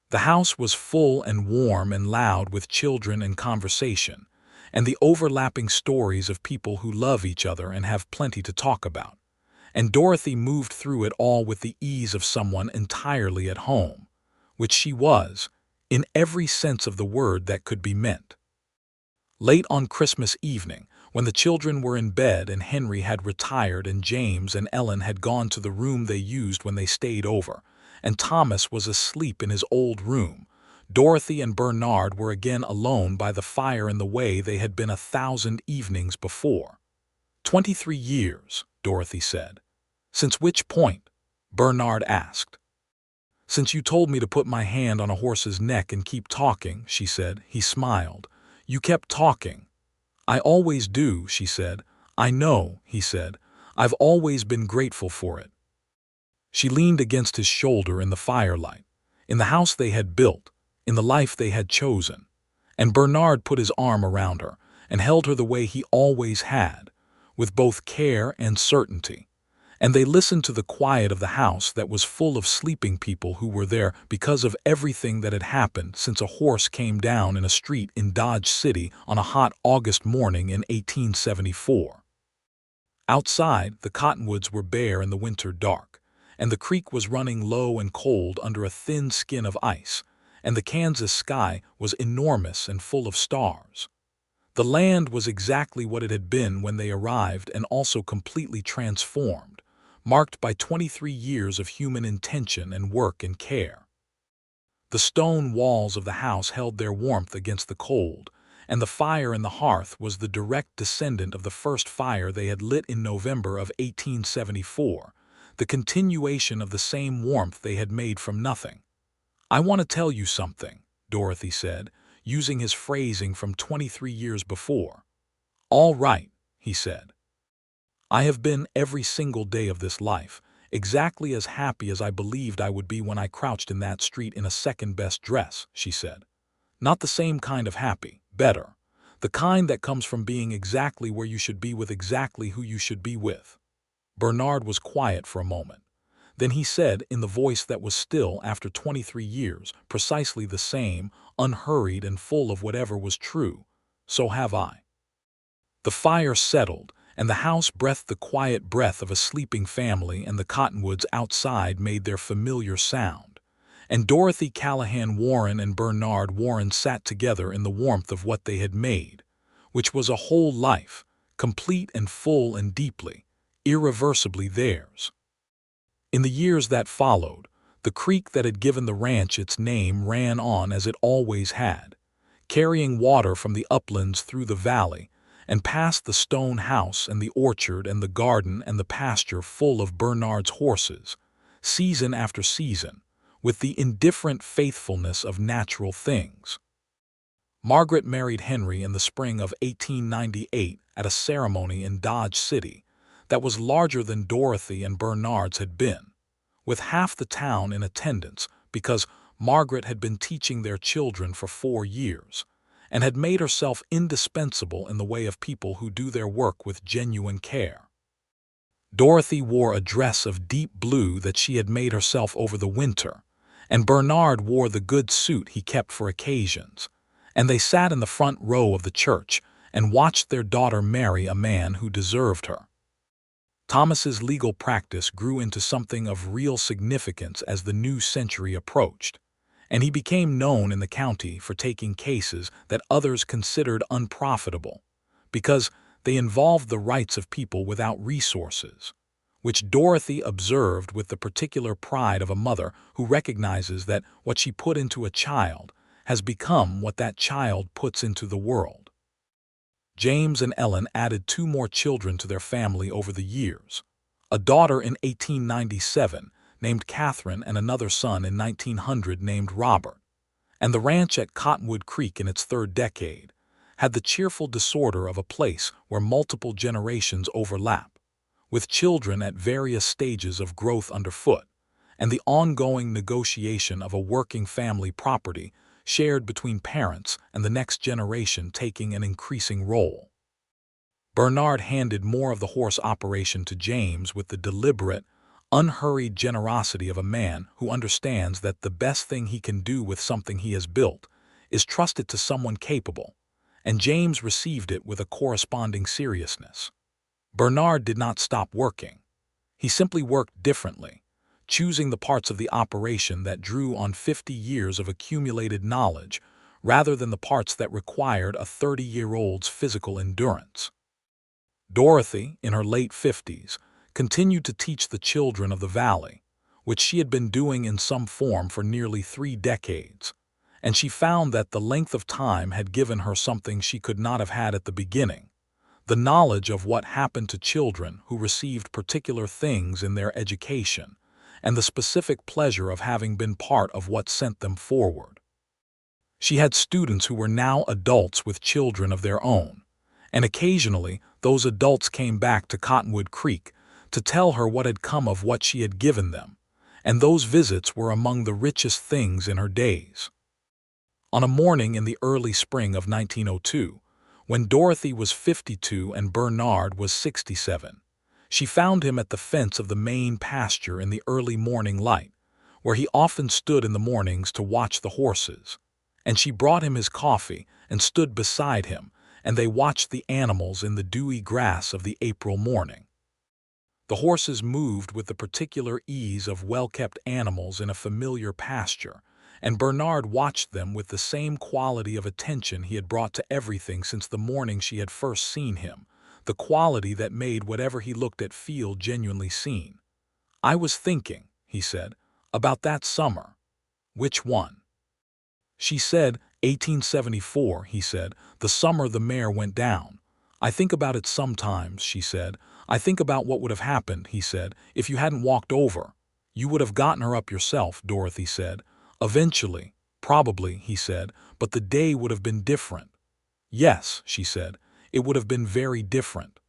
The house was full and warm and loud with children and conversation, and the overlapping stories of people who love each other and have plenty to talk about. And Dorothy moved through it all with the ease of someone entirely at home, which she was, in every sense of the word that could be meant. Late on Christmas evening, when the children were in bed and Henry had retired and James and Ellen had gone to the room they used when they stayed over, and Thomas was asleep in his old room, Dorothy and Bernard were again alone by the fire in the way they had been 1,000 evenings before. 23 years, Dorothy said. Since which point? Bernard asked. Since you told me to put my hand on a horse's neck and keep talking, she said. He smiled. You kept talking. I always do, she said. I know, he said. I've always been grateful for it. She leaned against his shoulder in the firelight, in the house they had built, in the life they had chosen. And Bernard put his arm around her and held her the way he always had, with both care and certainty. And they listened to the quiet of the house that was full of sleeping people who were there because of everything that had happened since a horse came down in a street in Dodge City on a hot August morning in 1874. Outside, the cottonwoods were bare in the winter dark, and the creek was running low and cold under a thin skin of ice, and the Kansas sky was enormous and full of stars. The land was exactly what it had been when they arrived and also completely transformed, marked by 23 years of human intention and work and care. The stone walls of the house held their warmth against the cold, and the fire in the hearth was the direct descendant of the first fire they had lit in November of 1874, the continuation of the same warmth they had made from nothing. I want to tell you something, Dorothy said, using his phrasing from 23 years before. All right, he said. I have been every single day of this life, exactly as happy as I believed I would be when I crouched in that street in a second-best dress, she said. Not the same kind of happy, better. The kind that comes from being exactly where you should be with exactly who you should be with. Bernard was quiet for a moment. Then he said, in the voice that was still, after 23 years, precisely the same, unhurried and full of whatever was true, so have I. The fire settled, and the house breathed the quiet breath of a sleeping family, and the cottonwoods outside made their familiar sound. And Dorothy Callahan Warren and Bernard Warren sat together in the warmth of what they had made, which was a whole life, complete and full and deeply, irreversibly theirs. In the years that followed, the creek that had given the ranch its name ran on as it always had, carrying water from the uplands through the valley, and past the stone house and the orchard and the garden and the pasture full of Bernard's horses, season after season, with the indifferent faithfulness of natural things. Margaret married Henry in the spring of 1898 at a ceremony in Dodge City that was larger than Dorothy and Bernard's had been, with half the town in attendance because Margaret had been teaching their children for 4 years, and had made herself indispensable in the way of people who do their work with genuine care. Dorothy wore a dress of deep blue that she had made herself over the winter, and Bernard wore the good suit he kept for occasions, and they sat in the front row of the church and watched their daughter marry a man who deserved her. Thomas's legal practice grew into something of real significance as the new century approached, and he became known in the county for taking cases that others considered unprofitable, because they involved the rights of people without resources, which Dorothy observed with the particular pride of a mother who recognizes that what she put into a child has become what that child puts into the world. James and Ellen added 2 more children to their family over the years, a daughter in 1897 named Catherine and another son in 1900 named Robert, and the ranch at Cottonwood Creek in its 3rd decade had the cheerful disorder of a place where multiple generations overlap, with children at various stages of growth underfoot, and the ongoing negotiation of a working family property shared between parents and the next generation taking an increasing role. Bernard handed more of the horse operation to James with the deliberate, unhurried generosity of a man who understands that the best thing he can do with something he has built is trust it to someone capable, and James received it with a corresponding seriousness. Bernard did not stop working. He simply worked differently, choosing the parts of the operation that drew on 50 years of accumulated knowledge rather than the parts that required a 30-year-old's physical endurance. Dorothy, in her late 50s, continued to teach the children of the valley, which she had been doing in some form for nearly 3 decades, and she found that the length of time had given her something she could not have had at the beginning: the knowledge of what happened to children who received particular things in their education, and the specific pleasure of having been part of what sent them forward. She had students who were now adults with children of their own, and occasionally those adults came back to Cottonwood Creek to tell her what had come of what she had given them, and those visits were among the richest things in her days. On a morning in the early spring of 1902, when Dorothy was 52 and Bernard was 67, she found him at the fence of the main pasture in the early morning light, where he often stood in the mornings to watch the horses, and she brought him his coffee and stood beside him, and they watched the animals in the dewy grass of the April morning. The horses moved with the particular ease of well-kept animals in a familiar pasture, and Bernard watched them with the same quality of attention he had brought to everything since the morning she had first seen him, the quality that made whatever he looked at feel genuinely seen. "I was thinking," he said, "about that summer." "Which one?" She said, "1874, he said, "the summer the mare went down." "I think about it sometimes," she said. "I think about what would have happened," he said, "if you hadn't walked over." "You would have gotten her up yourself," Dorothy said. "Eventually, probably," he said, "but the day would have been different." "Yes," she said, "it would have been very different."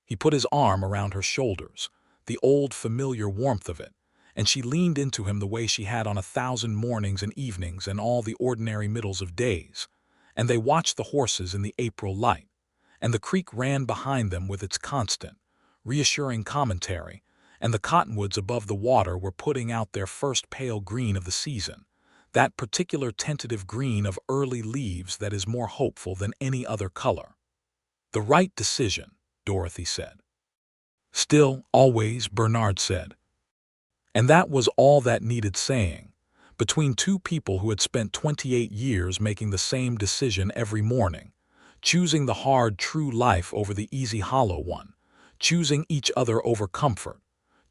He put his arm around her shoulders, the old familiar warmth of it, and she leaned into him the way she had on 1,000 mornings and evenings and all the ordinary middles of days, and they watched the horses in the April light, and the creek ran behind them with its constant, reassuring commentary, and the cottonwoods above the water were putting out their first pale green of the season, that particular tentative green of early leaves that is more hopeful than any other color. "The right decision," Dorothy said. "Still, always," Bernard said. And that was all that needed saying, between 2 people who had spent 28 years making the same decision every morning, choosing the hard, true life over the easy, hollow one, choosing each other over comfort,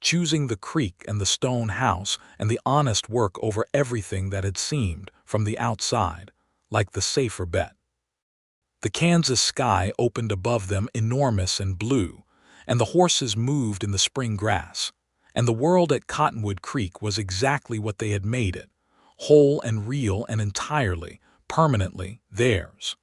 choosing the creek and the stone house and the honest work over everything that had seemed, from the outside, like the safer bet. The Kansas sky opened above them enormous and blue, and the horses moved in the spring grass, and the world at Cottonwood Creek was exactly what they had made it, whole and real and entirely, permanently theirs.